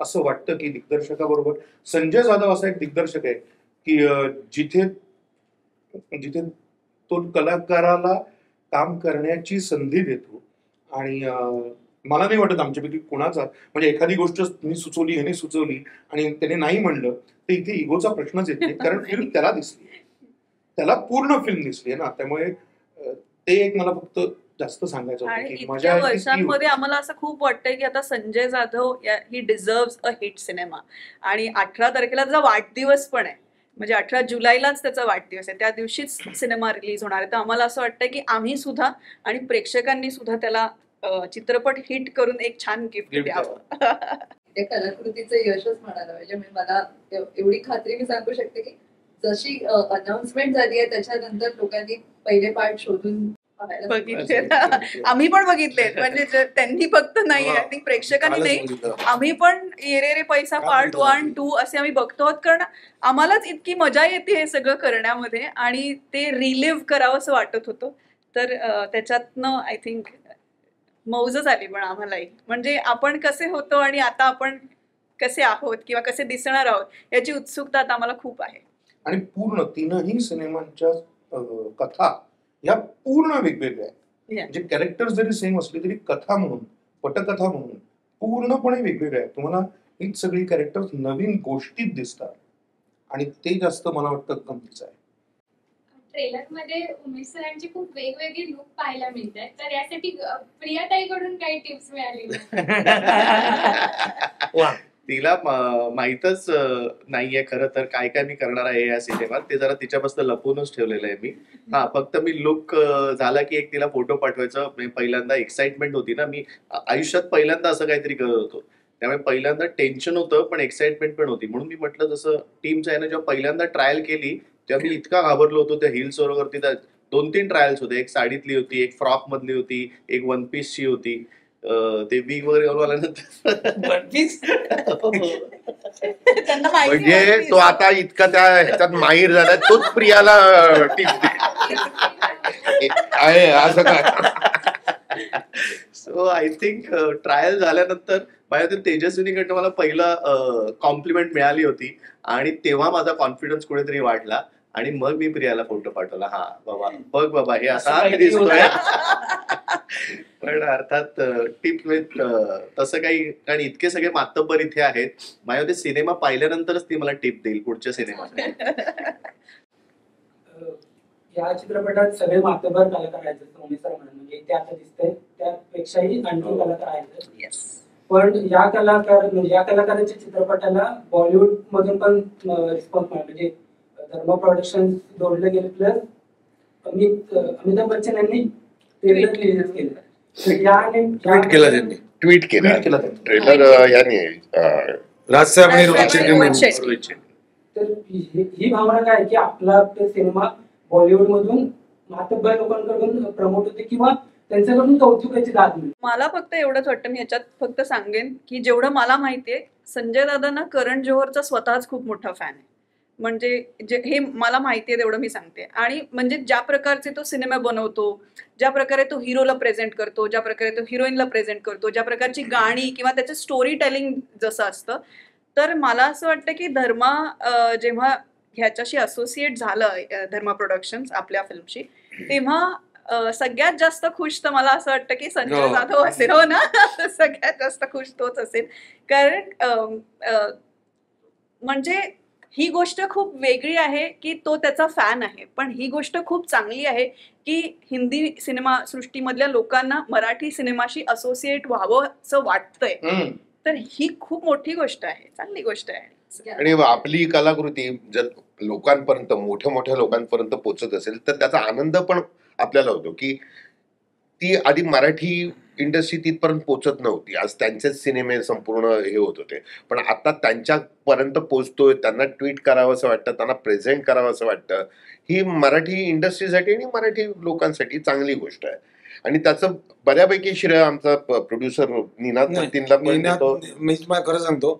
S2: असं वाटतं की दिग्दर्शकाबरोबर संजय जाधव असा एक दिग्दर्शक आहे की जिथे तो कलाकाराला काम करण्याची संधी देतो. आणि मला नाही वाटत आमच्यापैकी कोणाचा म्हणजे एखादी गोष्ट मी सुचवली, ह्याने सुचवली आणि त्याने नाही म्हणलं तर इथे इगोचा प्रश्नच येत नाही, कारण फिल्म त्याला दिसली, त्याला पूर्ण फिल्म दिसली ना. त्यामुळे ते एक मला फक्त जास्त सांगायचं होतं की
S7: इतक्या वर्षांमध्ये आम्हाला असं खूप वाटतंय की आता संजय जाधव ही डिझर्व्स अ हिट सिनेमा. आणि 18 तारखेला त्याचा वाढदिवस पण आहे, म्हणजे 18 जुलैलाच त्याचा वाढदिवस आहे, त्या दिवशीच सिनेमा रिलीज होणार आहे. तर आम्हाला असं वाटतंय की आम्ही सुद्धा आणि प्रेक्षकांनी सुद्धा त्याला चित्रपट हिट करून एक छान गिफ्ट द्यावं.
S4: त्या कलाकृतीचं यशच म्हणायला पाहिजे. म्हणजे मला एवढी खात्री मी सांगू शकते की जशी अनाउन्समेंट झाली आहे त्याच्यानंतर लोकांनी पहिले पार्ट शोधून
S7: बघितले, आम्ही पण बघितले. म्हणजे त्यांनी फक्त नाही, आय थिंक प्रेक्षकांनी नाही, आम्ही पण ये रे पैसा पार्ट 1, 2 असे आम्ही बघतो आहोत, कारण आम्हालाच इतकी मजा येते हे सगळं करण्यामध्ये आणि ते रिलिव्ह करावं असं वाटत होतं. तर त्याच्यातनं आय थिंक मौजच आली पण आम्हालाही. म्हणजे आपण कसे होतो आणि आता आपण कसे आहोत किंवा कसे दिसणार आहोत याची उत्सुकता आता आम्हाला खूप आहे.
S2: आणि पूर्ण तीनही सिनेमांच्या कथा या पूर्ण वेगवेगळ्या आहेत. म्हणजे कॅरेक्टर्स जरी सेम असले तरी कथा म्हणून, पटकथा म्हणून पूर्णपणे वेगवेगळ्या आहेत. तुम्हाला ही सगळी कॅरेक्टर्स नवीन गोष्टीत दिसतात आणि ते जास्त मला वाटतं गमतीचं आहे.
S1: ट्रेलर मध्ये उमेश सरांची खूप वेगवेगळी लुक पाहायला मिळतात, तर यासाठी प्रियाताईकडून काही टिप्स मिळाली?
S8: तिला माहीतच नाहीये खरं तर काय काय मी करणार आहे या सिनेमात. ते जरा तिच्यापासून लपवूनच ठेवलेलं आहे मी. फक्त मी लुक झाला की एक तिला फोटो पाठवायचा. पहिल्यांदा एक्साइटमेंट होती ना, मी आयुष्यात पहिल्यांदा असं काहीतरी करत होतो, त्यामुळे पहिल्यांदा टेन्शन होतं पण एक्साइटमेंट पण होती. म्हणून मी म्हटलं जसं टीमच्या यानं जेव्हा पहिल्यांदा ट्रायल केली तेव्हा मी इतका घाबरलो होतो. त्या हिल्स वरती 2-3 ट्रायल्स होते, एक साडीतली होती, एक फ्रॉक मधली होती, एक वन पीसची होती. ते वीग वगैरे घालून आल्यानंतर म्हणजे तो आता इतका त्या ह्याच्यात माहीर झाला, तोच प्रियाला टिप्स आहे असं काय. सो आय थिंक ट्रायल झाल्यानंतर माझ्या तेजस्विनीकडनं मला पहिला कॉम्प्लिमेंट मिळाली होती आणि तेव्हा माझा कॉन्फिडन्स कुठेतरी वाढला आणि मग मी प्रियाला फोटो पाठवला. हा बाबा बघ बाबा हे असा दिसतोय. पण अर्थात टिप विथ तसं काही, कारण इतके सगळे मातब्बर इथे आहेत, माझ्या ते सिनेमा पाहिल्यानंतरच ती मला टिप देईल पुढच्या सिनेमात.
S10: या चित्रपटात सगळे मातबर कलाकार आहेत, जसं उमेश सर म्हणाले, म्हणजे ते आता दिसतंय त्यापेक्षाही आणखी कलाकार आहेत. पण या कलाकाराच्या चित्रपटाला बॉलिवूड मधून पण रिस्पॉन्स मिळाला, म्हणजे धर्मा प्रोडक्शन जोडलं गेलं, प्लस अमिताभ बच्चन यांनी ट्रेलर रिलीज केलं.
S5: ट्विट केला त्यांनी,
S3: ट्विट केला ट्रेलर याने
S5: राजसाहेब आणि रोहित शेट्टी.
S10: तर ही भावना काय आहे की आपला सिनेमा बॉलिवूड मधून मातब्बर लोकांकडून प्रमोट होते किंवा त्यांच्याकडून कौतुकाची दाद मिळते.
S7: मला फक्त एवढंच वाटतं, मी याच्यात फक्त सांगेन की जेवढं मला माहितीये संजय दादांना करण जोहरचा स्वतःच खूप मोठा फॅन आहे. म्हणजे जे हे मला माहितीये तेवढं मी सांगते. आणि म्हणजे ज्या प्रकारचे तो सिनेमा बनवतो, ज्या प्रकारे तो हिरोला प्रेझेंट करतो, ज्या प्रकारे तो हिरोईनला प्रेझेंट करतो, ज्या प्रकारची गाणी किंवा त्याचं स्टोरी टेलिंग जसं असतं, तर मला असं वाटतं की धर्मा जेव्हा ह्याच्याशी असोसिएट झालं, धर्मा प्रोडक्शन्स आपल्या फिल्मशी, तेव्हा सगळ्यात जास्त खुश तर मला असं वाटतं की संजय जाधव असेल. हो ना, सगळ्यात जास्त खुश तोच असेल. कारण म्हणजे ही गोष्ट खूप वेगळी आहे की तो त्याचा फॅन आहे, पण ही गोष्ट खूप चांगली आहे की हिंदी सिनेमा सृष्टीमधल्या लोकांना मराठी सिनेमाशी असोसिएट व्हावं असं वाटतंय. तर ही खूप मोठी गोष्ट आहे, चांगली गोष्ट आहे.
S3: आणि आपली कलाकृती जर लोकांपर्यंत, मोठ्या मोठ्या लोकांपर्यंत पोहोचत असेल तर त्याचा आनंद पण आपल्याला होतो की ती आधी मराठी इंडस्ट्री तिथपर्यंत पोहोचत नव्हती. आज त्यांचेच सिनेमे संपूर्ण हे होत होते, पण आता त्यांच्यापर्यंत पोहोचतोय, त्यांना ट्विट करावं असं वाटतं, त्यांना प्रेझेंट करावं असं वाटतं. ही मराठी इंडस्ट्रीसाठी आणि मराठी लोकांसाठी चांगली गोष्ट आहे. आणि त्याचं बऱ्यापैकी श्रेय आमचा प्रोड्युसर निनाद दत्तींना पण देतो.
S5: मी तुम्हाला खरं सांगतो,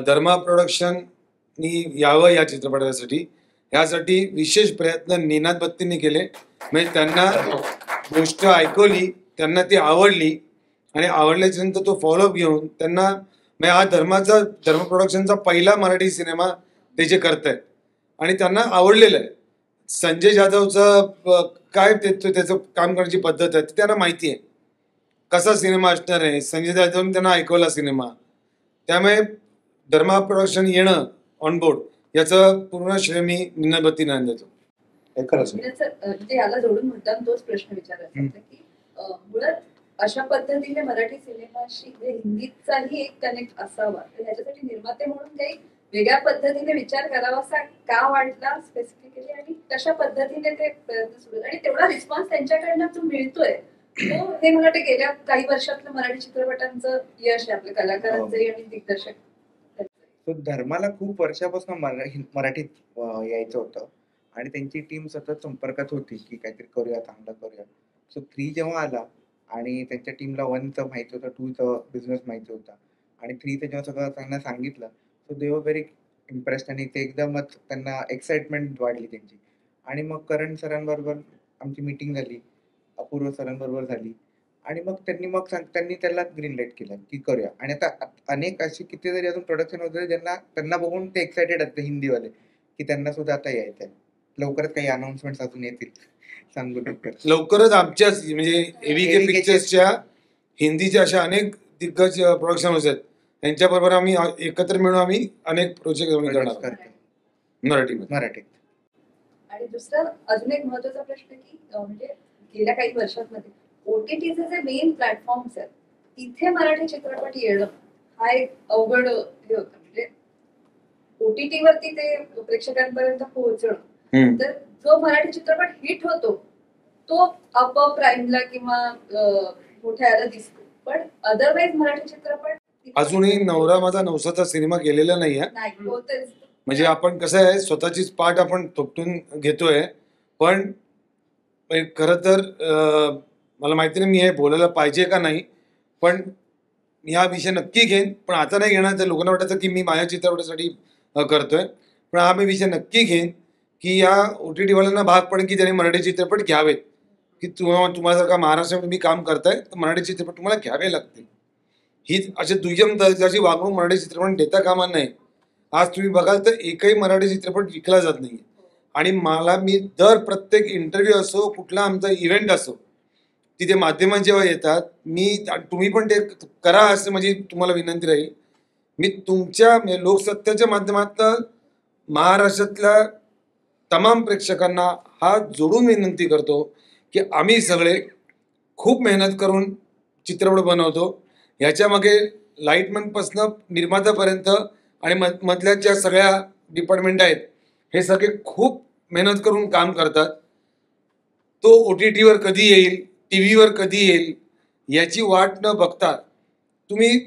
S5: धर्मा प्रोडक्शननी यावं या चित्रपटासाठी, यासाठी विशेष प्रयत्न निनाद दत्तींनी केले. म्हणजे त्यांना गोष्ट ऐकवली, त्यांना ती आवडली आणि आवडल्याच्या नंतर तो फॉलोअप घेऊन त्यांना, म्हणजे हा धर्मा प्रोडक्शनचा पहिला मराठी सिनेमा ते जे करतायत आणि त्यांना आवडलेलं आहे. संजय जाधवचं काय त्याचं काम करण्याची पद्धत आहे त्यांना माहिती आहे, कसा सिनेमा असणार आहे. संजय जाधवने त्यांना ऐकवला सिनेमा, त्यामुळे धर्मा प्रोडक्शन येणं ऑन बोर्ड याचं पूर्ण श्रेय मी निनाद दत्तींना देतो.
S4: म्हणजे याला जोडून मुद्दाम तोच प्रश्न विचारायचा होता की मुळात अशा पद्धतीने मराठी सिनेमाशी हिंदीचाही एक कनेक्ट असावा, तर ह्याच्यासाठी निर्माते म्हणून काही वेगळ्या पद्धतीने विचार करावासा का वाटला स्पेसिफिकली, आणि कशा पद्धतीने ते प्रयत्न सुरू आहेत आणि तेवढा रिस्पॉन्स त्यांच्याकडनं जो मिळतोय तो, हे मला वाटतं गेल्या काही वर्षातलं मराठी चित्रपटांचं यश आहे, आपल्या कलाकारांचंही आणि दिग्दर्शक.
S6: तो धर्माला खूप वर्षापासून मराठीत यायचं होतं आणि त्यांची टीम सतत संपर्कात होती की काहीतरी करूया, चांगलं करूया. सो 3 जेव्हा आला आणि त्यांच्या टीमला 1चं माहिती होतं, 2चं बिझनेस माहिती होता आणि 3चं जेव्हा सगळं त्यांना सांगितलं, सो दे वर व्हेरी इम्प्रेस्ड आणि ते एकदमच त्यांना एक्साइटमेंट वाढली त्यांची. आणि मग करण सरांबरोबर आमची मीटिंग झाली, अपूर्व सरांबरोबर झाली आणि मग त्यांनी त्याला ग्रीन लाईट केलं की करूया. आणि आता अनेक अशी कितीतरी अजून प्रोडक्शन होते त्यांना बघून ते एक्सायटेड असते हिंदीवाले की त्यांना सुद्धा आता यायचं आहे. लवकरच काही अनाउन्समेंट अजून येतील, सांगू
S5: लवकरच. आमच्याच म्हणजे एव्हीके पिक्चर्सच्या हिंदीच्या अशा अनेक दिग्गज प्रोडक्शन आहेत, त्यांच्याबरोबर आम्ही एकत्र मिळून आम्ही अनेक प्रोजेक्ट करणार मराठीत.
S4: आणि दुसरा अजून एक महत्वाचा प्रश्न की म्हणजे गेल्या काही वर्षांमध्ये OTTचे जे मेन प्लॅटफॉर्म्स आहेत तिथे मराठी चित्रपट येणं हा एक अवघड हे होतं. म्हणजे OTT वरती ते प्रेक्षकांपर्यंत पोहोचणं, तर जो मराठी चित्रपट हिट होतो तो आपोआप प्राईमला किंवा मोठ्या याला दिसतो, पण अदरवाईज मराठी चित्रपट
S5: अजूनही नवरा माझा नवसाचा सिनेमा गेलेला नाही आहे.
S4: होतेच.
S5: म्हणजे आपण कसं आहे, स्वतःचीच पाठ आपण थोपटून घेतोय, पण खरं तर मला माहिती नाही मी हे बोलायला पाहिजे का नाही, पण मी हा विषय नक्की घेईन. पण आता नाही घेणार, तर लोकांना वाटायचं की मी माझ्या चित्रपटासाठी करतोय, पण हा मी विषय नक्की घेईन की या OTT वाल्यांना भाग पडेल की त्यांनी मराठी चित्रपट घ्यावेत. की तुम्हाला जर का महाराष्ट्रामध्ये तुम्ही काम करताय तर मराठी चित्रपट तुम्हाला घ्यावे लागतील. ही अशी दुय्यम दर्जाची वागणूक मराठी चित्रपट देता कामा नाही. आज तुम्ही बघाल तर एकही मराठी चित्रपट विकला जात नाही. आणि मी दर प्रत्येक इंटरव्ह्यू असो, कुठला आमचा इव्हेंट असो, तिथे माध्यमांचे जेव्हा येतात, तुम्ही पण ते करा असं माझी तुम्हाला विनंती राहील. मी तुमच्या लोकसत्तेच्या माध्यमातून महाराष्ट्रातल्या तमाम प्रेक्षकांना हात जोडून विनंती करतो की आम्ही सगळे खूप मेहनत करून चित्रपट बनवतो. ह्याच्यामागे लाईटमॅनपासनं निर्मात्यापर्यंत आणि मधल्या ज्या सगळ्या डिपार्टमेंट आहेत हे सगळे खूप मेहनत करून काम करतात. तो OTT वर कधी येईल, TV वर कधी येईल याची वाट न बघता तुम्ही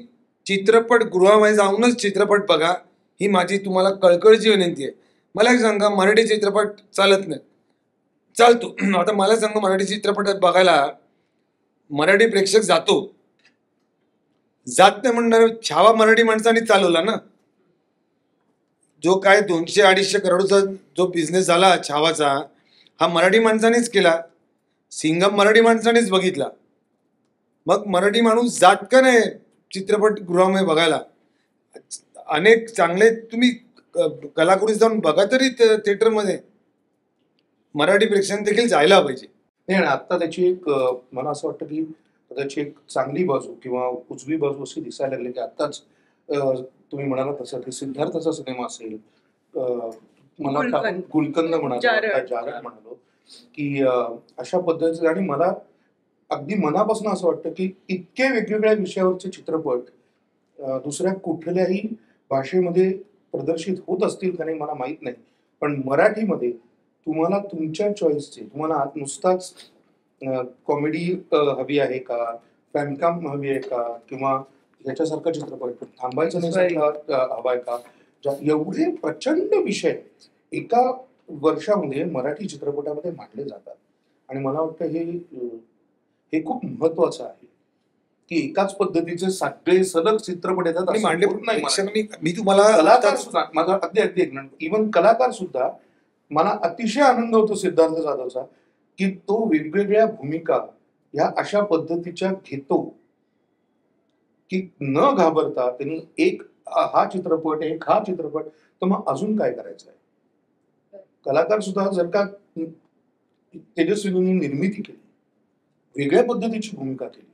S5: चित्रपटगृहामध्ये जाऊनच चित्रपट बघा, ही माझी तुम्हाला कळकळीची विनंती आहे. मला एक सांगा, मराठी चित्रपट चालत नाही, चालतो. आता मला सांगा, मराठी चित्रपट बघायला मराठी प्रेक्षक जातो, जात नाही म्हणणार छावा मराठी माणसाने चालवला ना. जो काय 200-250 करोडचा जो बिझनेस झाला छावाचा, हा मराठी माणसानेच केला. सिंगम मराठी माणसानेच बघितला. मग मराठी माणूस जात का नाही चित्रपटगृहामध्ये बघायला? अनेक चांगले तुम्ही कलाकृती जाऊन बघा तरी थिएटरमध्ये. मराठी प्रेक्षक देखील जायला पाहिजे.
S2: नाही, आणि आता त्याची एक मला असं वाटतं की त्याची एक चांगली बाजू किंवा उजवी बाजू अशी दिसायला लागली की आत्ताच तुम्ही म्हणाला तसं की सिद्धार्थचा सिनेमा असेल, मला आपण गुलकंद म्हणालो, जारड म्हणालो की अशा पद्धतीचं. आणि मला अगदी मनापासून असं वाटतं की इतके वेगवेगळ्या विषयावरचे चित्रपट दुसऱ्या कुठल्याही भाषेमध्ये प्रदर्शित होत असतील का नाही मला माहीत नाही, पण मराठीमध्ये तुम्हाला तुमच्या चॉईसचे, तुम्हाला नुसताच कॉमेडी हवी आहे का, फॅमकाम हवी आहे का, किंवा याच्यासारखा चित्रपट थांबायचं नाही हवा आहे का, एवढे प्रचंड विषय एका वर्षामध्ये मराठी चित्रपटामध्ये मांडले जातात. आणि मला वाटतं हे खूप महत्वाचं आहे की एकाच पद्धतीचे सगळे सलग चित्रपट येतात
S5: आणि मांडले नाही. मी तुम्हाला
S2: कलाकार सुद्धा माझा अगदी इव्हन कलाकार सुद्धा मला अतिशय आनंद होतो सिद्धार्थ जाधवचा की तो वेगवेगळ्या भूमिका ह्या अशा पद्धतीच्या घेतो की न घाबरता त्यांनी एक हा चित्रपट तर मग अजून काय करायचं आहे. कलाकार सुद्धा जर का तेजस्विनींनी निर्मिती केली, वेगळ्या पद्धतीची भूमिका केली,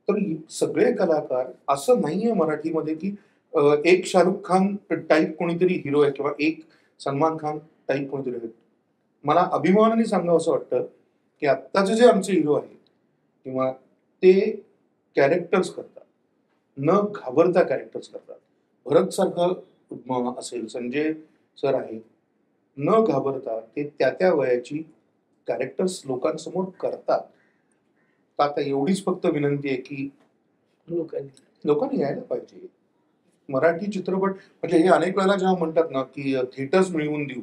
S2: तर सगळे कलाकार, असं नाहीये मराठीमध्ये की एक शाहरुख खान टाईप कोणीतरी हिरो आहे किंवा एक सलमान खान टाईप कोणीतरी आहे. मला अभिमानाने सांगावं असं वाटतं की आत्ताचे जे आमचे हिरो आहेत किंवा ते कॅरेक्टर्स करतात, न घाबरता कॅरेक्टर्स करतात. भरत सारखं असेल, संजय सर आहे, न घाबरता ते त्या वयाची कॅरेक्टर्स लोकांसमोर करतात. आता एवढीच फक्त विनंती आहे की लोकांनी यायला पाहिजे. मराठी चित्रपट म्हणजे हे अनेक वेळेला जेव्हा म्हणतात ना की थिएटर्स मिळवून देऊ,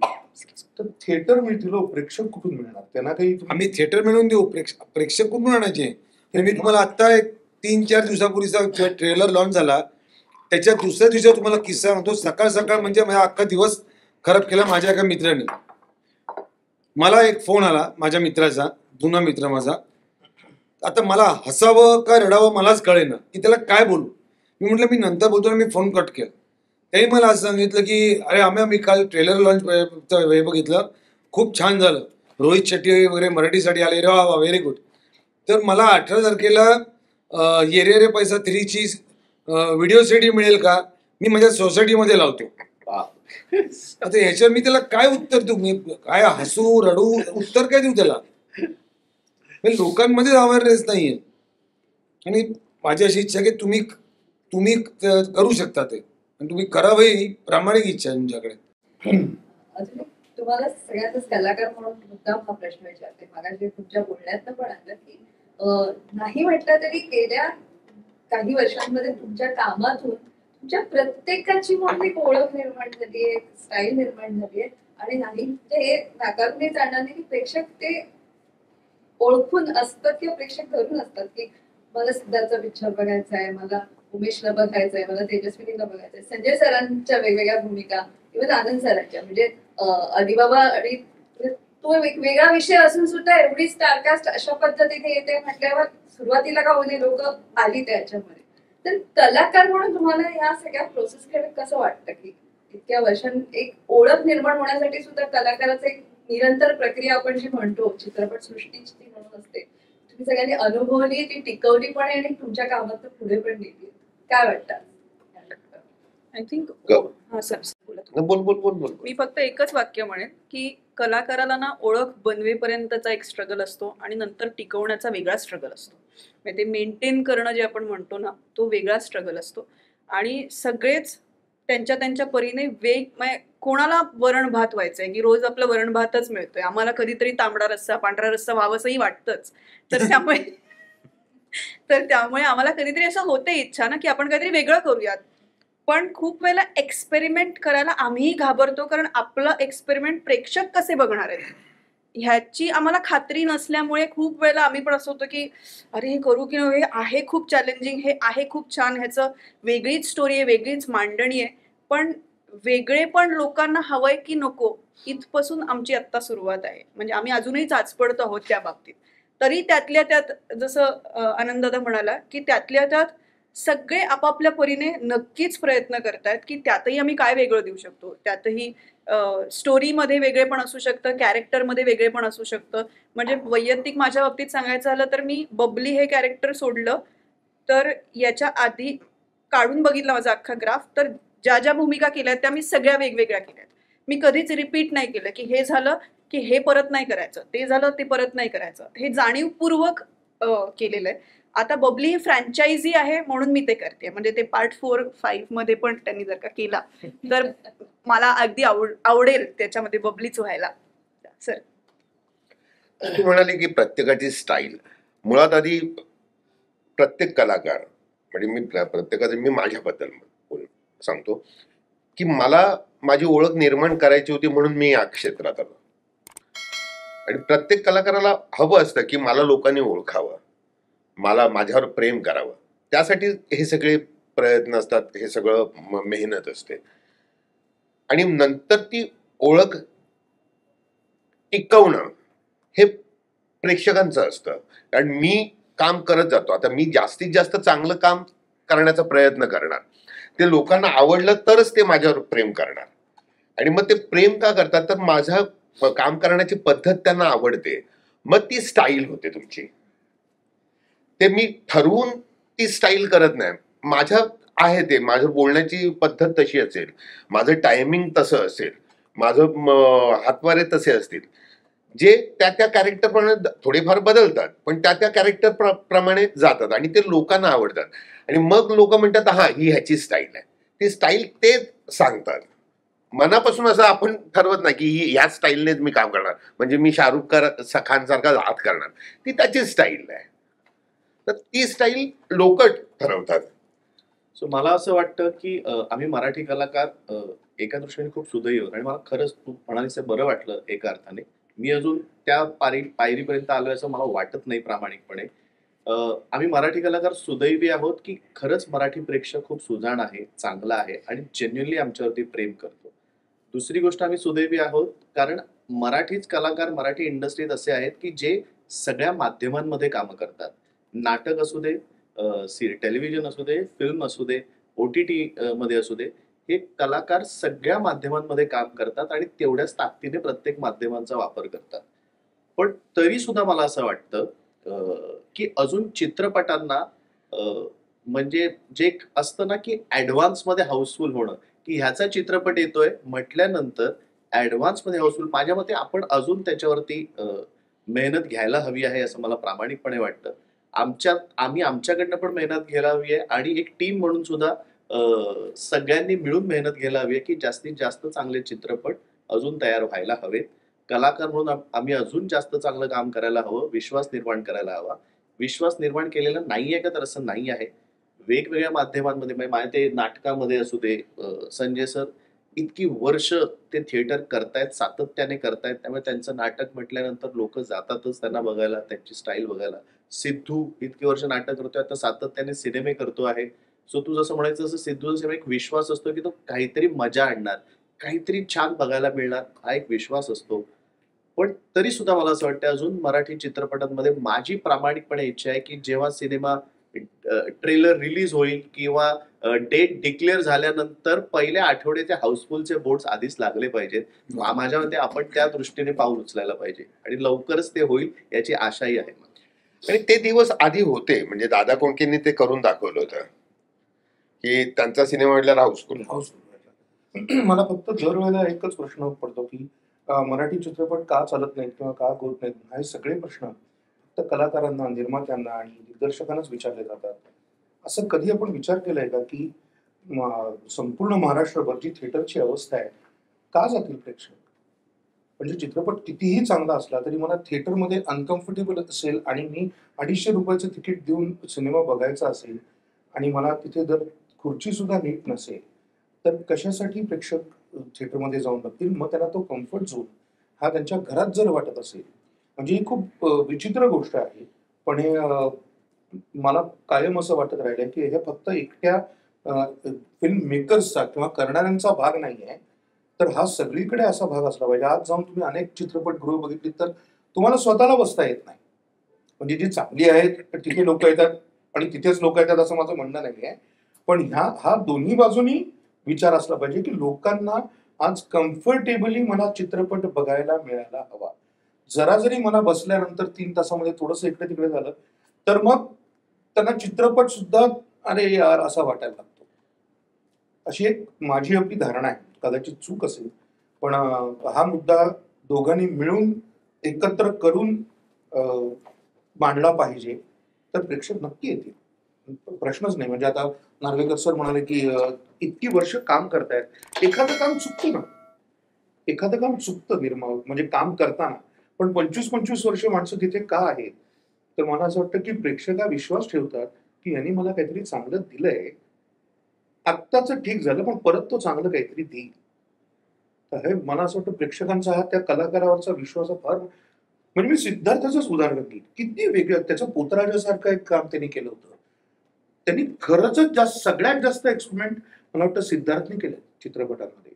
S2: तर थिएटर मिळतील, प्रेक्षक कुठून मिळणार त्यांना? काही
S5: आम्ही थिएटर मिळवून देऊ, प्रेक्षक कुठून आणायचे? मी तुम्हाला आता एक 3-4 दिवसापूर्वीचा ट्रेलर लॉन्च झाला, त्याच्या दुसऱ्या दिवसावर तुम्हाला किस्सा म्हणतो. सकाळ म्हणजे माझा अख्खा दिवस खराब केला माझ्या एका मित्राने. मला एक फोन आला माझ्या मित्राचा, जुना मित्र माझा. आता मला हसावं का रडावं मलाच कळेना की त्याला काय बोलू. मी म्हटलं मी नंतर बोलतो, मी फोन कट केला. त्यांनी मला असं सांगितलं की अरे आम्ही काल ट्रेलर लॉन्च हे बघितलं, खूप छान झालं, रोहित शेट्टी वगैरे मराठीसाठी आले, रे वा व्हेरी गुड. तर मला 18 तारखेला ये रे पैसा 3ची व्हिडिओ सीडी मिळेल का? मी माझ्या सोसायटीमध्ये लावतो. आता ह्याच्यावर मी त्याला काय उत्तर देऊ? मी काय हसू रडू, उत्तर काय देऊ त्याला? लोकांमध्ये अवेअरनेस नाहीये. आणि माझी अशी इच्छा की तुम्ही करू शकता ते, आणि तुम्ही करावं, ही प्रामाणिक इच्छा आहे तुमच्याकडे.
S4: तुम्हाला सगळ्यातच कलाकार म्हणून मुद्दाम हा प्रश्न विचारते. मागाशी तुमच्या बोलण्यातनं पण आलं की नाही म्हटलं तरी गेल्या काही वर्षांमध्ये तुमच्या कामातून तुमच्या प्रत्येकाची म्हणून एक ओळख निर्माण झाली आहे, स्टाईल निर्माण झाली आहे. आणि नाही हे नाकारूनही जाणार नाही की प्रेक्षक ते ओळखून असतात किंवा प्रेक्षक धरून असतात की मला सिद्धार्थचा पिक्चर बघायचा आहे, मला उमेशला बघायचं आहे, मला तेजस्विनीला बघायचं आहे, संजय सरांच्या वेगवेगळ्या भूमिका, इव्हन आनंद सरांच्या. म्हणजे अलिबाबा आणि तो एक वेगळा विषय असून सुद्धा एवढी स्टारकास्ट अशा पद्धतीने येते म्हटल्यावर सुरुवातीला का होते लोक आली त्याच्यामध्ये. तर कलाकार म्हणून तुम्हाला या सगळ्या प्रोसेस कडे कसं वाटतं की इतक्या वर्षांत एक ओळख निर्माण होण्यासाठी सुद्धा कलाकाराचं एक निरंतर प्रक्रिया आपण जी म्हणतो चित्रपट सृष्टीची ती म्हणून असते, तुम्ही सगळ्यांनी अनुभवली, ती टिकवली पण आहे आणि तुमच्या कामात पुढे पण नेली. काय वाटतं?
S7: आय थिंक बोलत
S3: बोल बोल बोल बोल
S7: मी फक्त एकच वाक्य म्हणेन की कलाकाराला ना ओळख बनवेपर्यंतचा एक स्ट्रगल असतो आणि नंतर टिकवण्याचा वेगळा स्ट्रगल असतो. म्हणजे ते मेंटेन करणं जे आपण म्हणतो ना, तो वेगळा स्ट्रगल असतो. आणि सगळेच त्यांच्या त्यांच्या परीने कोणाला वरण भात व्हायचंय की रोज आपलं वरण भातच मिळतोय, आम्हाला कधीतरी तांबडा रस्सा पांढरा रस्सा व्हावंसंही वाटतंच. तर त्यामुळे आम्हाला कधीतरी असं होते इच्छा ना की आपण काहीतरी वेगळं करूयात. पण खूप वेळेला एक्सपेरिमेंट करायला आम्हीही घाबरतो, कारण आपलं एक्सपेरिमेंट प्रेक्षक कसे बघणार आहेत ह्याची आम्हाला खात्री नसल्यामुळे खूप वेळेला आम्ही पण असं होतं की अरे हे करू की हे आहे खूप चॅलेंजिंग, हे आहे खूप छान, ह्याचं वेगळीच स्टोरी आहे, वेगळीच मांडणी आहे, पण वेगळे पण लोकांना हवंय की नको इथपासून आमची आत्ता सुरुवात आहे. म्हणजे आम्ही अजूनही चाचपडत आहोत त्या बाबतीत. तरी त्यातल्या त्यात जसं आनंददादा म्हणाला की त्यातल्या त्यात सगळे आपापल्या परीने नक्कीच प्रयत्न करतायत की त्यातही आम्ही काय वेगळं देऊ शकतो. त्यातही स्टोरीमध्ये वेगळेपण असू शकतं, कॅरेक्टरमध्ये वेगळेपण असू शकतं. म्हणजे वैयक्तिक माझ्या बाबतीत सांगायचं झालं तर मी बबली हे कॅरेक्टर सोडलं तर याच्या आधी काढून बघितला माझा अख्खा ग्राफ, तर ज्या ज्या भूमिका केल्यात त्या मी सगळ्या वेगवेगळ्या केल्यात. मी कधीच रिपीट नाही केलं की हे झालं की हे परत नाही करायचं, ते झालं ते परत नाही करायचं. हे जाणीवपूर्वक केलेलं आहे. आता बबली ही फ्रँचायझी आहे म्हणून मी ते करते. म्हणजे ते पार्ट 4-5 मध्ये पण त्यांनी जर का केला तर मला अगदी आवडेल त्याच्यामध्ये बबलीच व्हायला. सर
S3: तू म्हणाले की प्रत्येकाची स्टाईल, मुळात आधी प्रत्येक कलाकार म्हणजे मी माझ्याबद्दल सांगतो की मला माझी ओळख निर्माण करायची होती म्हणून मी या क्षेत्रात आलो. आणि प्रत्येक कलाकाराला हवं असतं की मला लोकांनी ओळखावं, मला माझ्यावर प्रेम करावं. त्यासाठी हे सगळे प्रयत्न असतात, हे सगळं मेहनत असते. आणि नंतर ती ओळख टिकवणं हे प्रेक्षकांचं असतं. कारण मी काम करत जातो, आता मी जास्तीत जास्त चांगलं काम करण्याचा प्रयत्न करणार, ते लोकांना आवडलं तरच ते माझ्यावर प्रेम करणार. आणि मग ते प्रेम का करतात, तर माझं काम करण्याची पद्धत त्यांना आवडते, मग ती स्टाईल होते तुमची. ते मी ठरवून ती स्टाईल करत नाही, माझं बोलण्याची पद्धत तशी असेल, माझं टायमिंग तसं असेल, माझं हातवारे तसे असतील, जे त्या कॅरेक्टर प्रमाणे थोडेफार बदलतात पण त्या कॅरेक्टर प्रमाणे जातात आणि ते लोकांना आवडतात. आणि मग लोक म्हणतात हा ही ह्याची स्टाईल आहे. ती स्टाईल ते सांगतात. मनापासून असं आपण ठरवत नाही की ह्या स्टाईलनेच मी काम करणार, म्हणजे मी शाहरुख खान सारखा हात करणार. ती त्याची स्टाईल आहे, तर ती स्टाईल लोक ठरवतात.
S8: सो मला असं वाटतं की आम्ही मराठी कलाकार एका दृष्टीने खूप सुदैवी आहोत. आणि मला खरंच तू म्हणालीस बरं वाटलं एका अर्थाने. मी अजून त्या पायरीपर्यंत आलोय असं मला वाटत नाही प्रामाणिकपणे. आम्ही मराठी कलाकार सुदैवी आहोत की खरंच मराठी प्रेक्षक खूप सुजाण आहे, चांगला आहे आणि जेन्युअनली आमच्यावरती प्रेम करतो. दुसरी गोष्ट आम्ही सुदैवी आहोत कारण मराठीच कलाकार मराठी इंडस्ट्रीत असे आहेत की जे सगळ्या माध्यमांमध्ये कामं करतात. नाटक असू दे, टेलिव्हिजन असू दे, फिल्म असू दे, OTT मध्ये असू दे, हे कलाकार सगळ्या माध्यमांमध्ये काम करतात आणि तेवढ्याच ताकदीने प्रत्येक माध्यमांचा वापर करतात. पण तरी सुद्धा मला असं वाटतं की अजून चित्रपटांना म्हणजे जे असतं ना की ऍडव्हान्स मध्ये हाऊसफुल होणं, की ह्याचा चित्रपट येतोय म्हटल्यानंतर ऍडव्हान्स मध्ये हाऊसफुल, माझ्या मते आपण अजून त्याच्यावरती मेहनत घ्यायला हवी आहे असं मला प्रामाणिकपणे वाटतं. आम्ही आमच्याकडनं पण मेहनत घ्यायला हवी आहे आणि एक टीम म्हणून सुद्धा सगळ्यांनी मिळून मेहनत घ्यायला हवी आहे की जास्तीत जास्त चांगले चित्रपट अजून तयार व्हायला हवेत. कलाकार म्हणून आम्ही अजून जास्त चांगलं काम करायला हवं, विश्वास निर्माण करायला हवा. विश्वास निर्माण केलेला नाहीये का, तर असं नाही आहे. वेगवेगळ्या माध्यमांमध्ये म्हणजे ते नाटकामध्ये असू दे, संजय सर इतकी वर्ष ते थिएटर करतायत, सातत्याने करतायत, त्यामुळे त्यांचं नाटक म्हटल्यानंतर लोक जातातच त्यांना बघायला, त्यांची स्टाईल बघायला. सिद्धू इतकी वर्ष नाटक करतोय, आता सातत्याने सिनेमे करतो आहे. सो तू जसं म्हणायचं तसं सिद्धूचा एक विश्वास असतो की तो काहीतरी मजा आणणार, काहीतरी छान बघायला मिळणार, हा एक विश्वास असतो. पण तरी सुद्धा मला असं वाटतं अजून मराठी चित्रपटांमध्ये माझी प्रामाणिकपणे इच्छा आहे की जेव्हा सिनेमा ट्रेलर रिलीज होईल किंवा डेट डिक्लेअर झाल्यानंतर पहिल्या आठवड्याचे हाऊसफुलचे बोर्ड्स आधीच लागले पाहिजेत. माझ्या मते आपण त्या दृष्टीने पाऊल उचलायला पाहिजे आणि लवकरच ते होईल याची आशाही आहे.
S3: आणि ते दिवस आधी होते, म्हणजे दादा कोंडकेंनी ते करून दाखवलं होतं की त्यांचा सिनेमा म्हटल्यावर हाऊसफुल.
S2: मला फक्त दरवेळेला एकच प्रश्न पडतो की मराठी चित्रपट का चालत नाहीत किंवा का होत नाहीत, हे सगळे प्रश्न फक्त कलाकारांना, निर्मात्यांना आणि दिग्दर्शकांनाच विचारले जातात. असं कधी आपण विचार केलाय का की संपूर्ण महाराष्ट्रभर जी थिएटरची अवस्था आहे, का जातील प्रेक्षक? म्हणजे चित्रपट कितीही चांगला असला तरी मला थिएटरमध्ये अनकम्फर्टेबल असेल आणि मी 250 रुपयाचं तिकीट देऊन सिनेमा बघायचा असेल आणि मला तिथे जर खुर्ची सुद्धा नीट नसेल, तर कशासाठी प्रेक्षक थिएटरमध्ये जाऊन बघतील? मग त्यांना तो कम्फर्ट झोन हा त्यांच्या घरात जर वाटत असेल, म्हणजे ही खूप विचित्र गोष्ट आहे. पण हे मला कायम असं वाटत राहिलंय की हे फक्त एकट्या फिल्म मेकर्सचा किंवा करणाऱ्यांचा भाग नाही आहे, तर हा सगळीकडे असा भाग असला पाहिजे. आज जाऊन तुम्ही अनेक चित्रपटगृह बघितली तर तुम्हाला स्वतःला बसता येत नाही. म्हणजे जी चांगली आहेत तिथे लोक येतात आणि तिथेच लोक येतात असं माझं म्हणणं नाही आहे. पण हा दोन्ही बाजूनी विचार असला पाहिजे की लोकांना आज कम्फर्टेबली मला चित्रपट बघायला मिळायला हवा. जरा जरी मला बसल्यानंतर 3 तासामध्ये थोडंसं इकडे तिकडे झालं तर मग त्यांना चित्रपट सुद्धा अरे यार असा वाटायला लागतो. अशी एक माझी आपली धारणा आहे, कदाचित चूक असेल. पण हा मुद्दा दोघांनी मिळून एकत्र करून मांडला पाहिजे तर प्रेक्षक नक्की येतील, प्रश्नच नाही. म्हणजे आता नार्वेकर सर म्हणाले की इतकी वर्ष काम करतायत, एखादं काम चुकतं ना, एखादं काम चुकतं म्हणजे काम करताना. पण 25-25 वर्ष माणसं तिथे का आहेत? तर मला असं वाटतं की प्रेक्षका विश्वास ठेवतात की यांनी मला काहीतरी चांगलं दिलंय, आत्ताच ठीक झालं पण परत तो चांगलं काहीतरी देईल. तर हे मला असं वाटतं प्रेक्षकांचा हा त्या कलाकारावरचा विश्वास फार. म्हणजे मी सिद्धार्थाचंच उदाहरण घेईन, किती वेगळं त्याचं पोतराजासारखं एक काम त्यांनी केलं होतं. त्यांनी खरंच सगळ्यात जास्त एक्सपेरिमेंट मला वाटतं सिद्धार्थने केलं चित्रपटांमध्ये.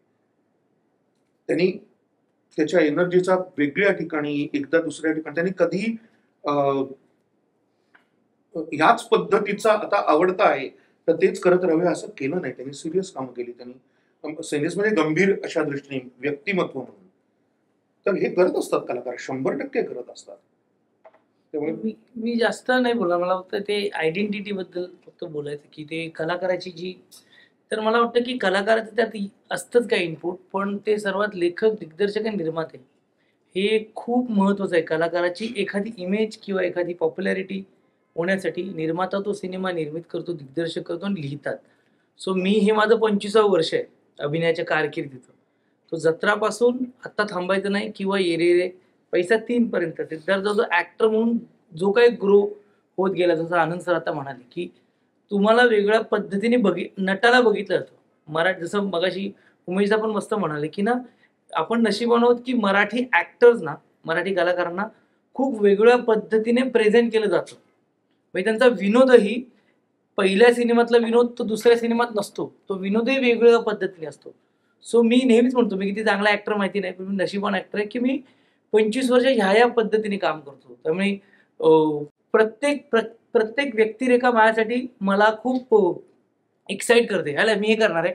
S2: त्यांनी त्याच्या एनर्जीचा वेगळ्या ठिकाणी एकदा दुसऱ्या ठिकाणी त्यांनी कधी ह्याच पद्धतीचा आता आवडता आहे तर तेच करत राहावे असं केलं नाही. त्यांनी सिरियस कामं केली. त्यांनी सिरियसमध्ये गंभीर अशा दृष्टीने व्यक्तिमत्व म्हणून तर हे करत असतात कलाकार, 100% करत असतात. त्यामुळे
S9: मी जास्त नाही बोलणार. मला फक्त ते आयडेंटिटी बद्दल फक्त बोलायचं की ते कलाकाराची जी, तर मला वाटतं की कलाकाराचं त्यात असतंच काय इनपुट, पण ते सर्वात लेखक, दिग्दर्शक आणि निर्माते हे खूप महत्वाचं आहे. कलाकाराची एखादी इमेज किंवा एखादी पॉप्युलॅरिटी होण्यासाठी निर्माता तो सिनेमा निर्मित करतो, दिग्दर्शक करतो आणि लिहितात. सो मी हे माझं 25वं वर्ष आहे अभिनयाच्या कारकिर्दीचं. तो जत्रापासून आत्ता थांबायचं नाही किंवा येरे पैसा 3 पर्यंत सिद्धार्थ जो ऍक्टर म्हणून जो काही ग्रो होत गेला, जसं आनंद सर आता म्हणाले की तुम्हाला वेगळ्या पद्धतीने नटाला बघितलं जातं. मराठी जसं मगाशी उमेशदा पण मस्त म्हणाले की ना, आपण नशिबान आहोत की मराठी ऍक्टर्स ना, मराठी कलाकारांना खूप वेगळ्या पद्धतीने प्रेझेंट केलं जातं. म्हणजे त्यांचा विनोदही पहिल्या सिनेमातला विनोद तो दुसऱ्या सिनेमात नसतो, तो विनोदही वेगवेगळ्या पद्धतीने असतो. सो मी नेहमीच म्हणतो, मी किती चांगला ऍक्टर माहिती नाही, पण मी नशिबान ऍक्टर आहे की मी 25 वर्ष ह्या पद्धतीने काम करतो. त्यामुळे प्रत्येक व्यक्तिरेखा माझ्यासाठी मला खूप एक्साइट करते. ह्याला मी हे करणार आहे.